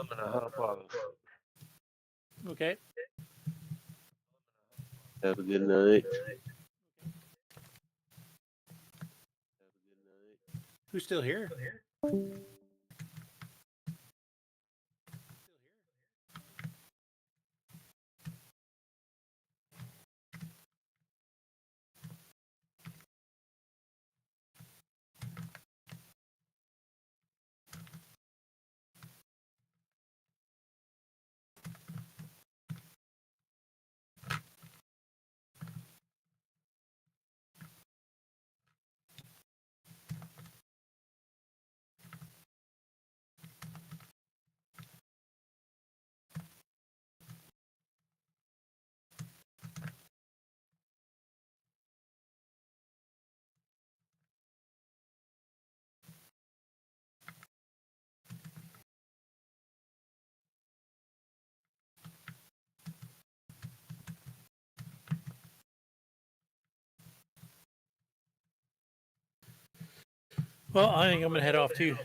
[SPEAKER 3] I'm gonna hop off.
[SPEAKER 7] Okay.
[SPEAKER 3] Have a good night.
[SPEAKER 7] Who's still here? Well, I think I'm gonna head off too.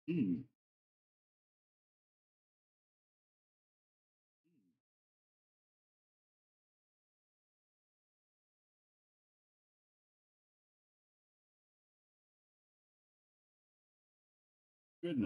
[SPEAKER 1] Hmm. Good night.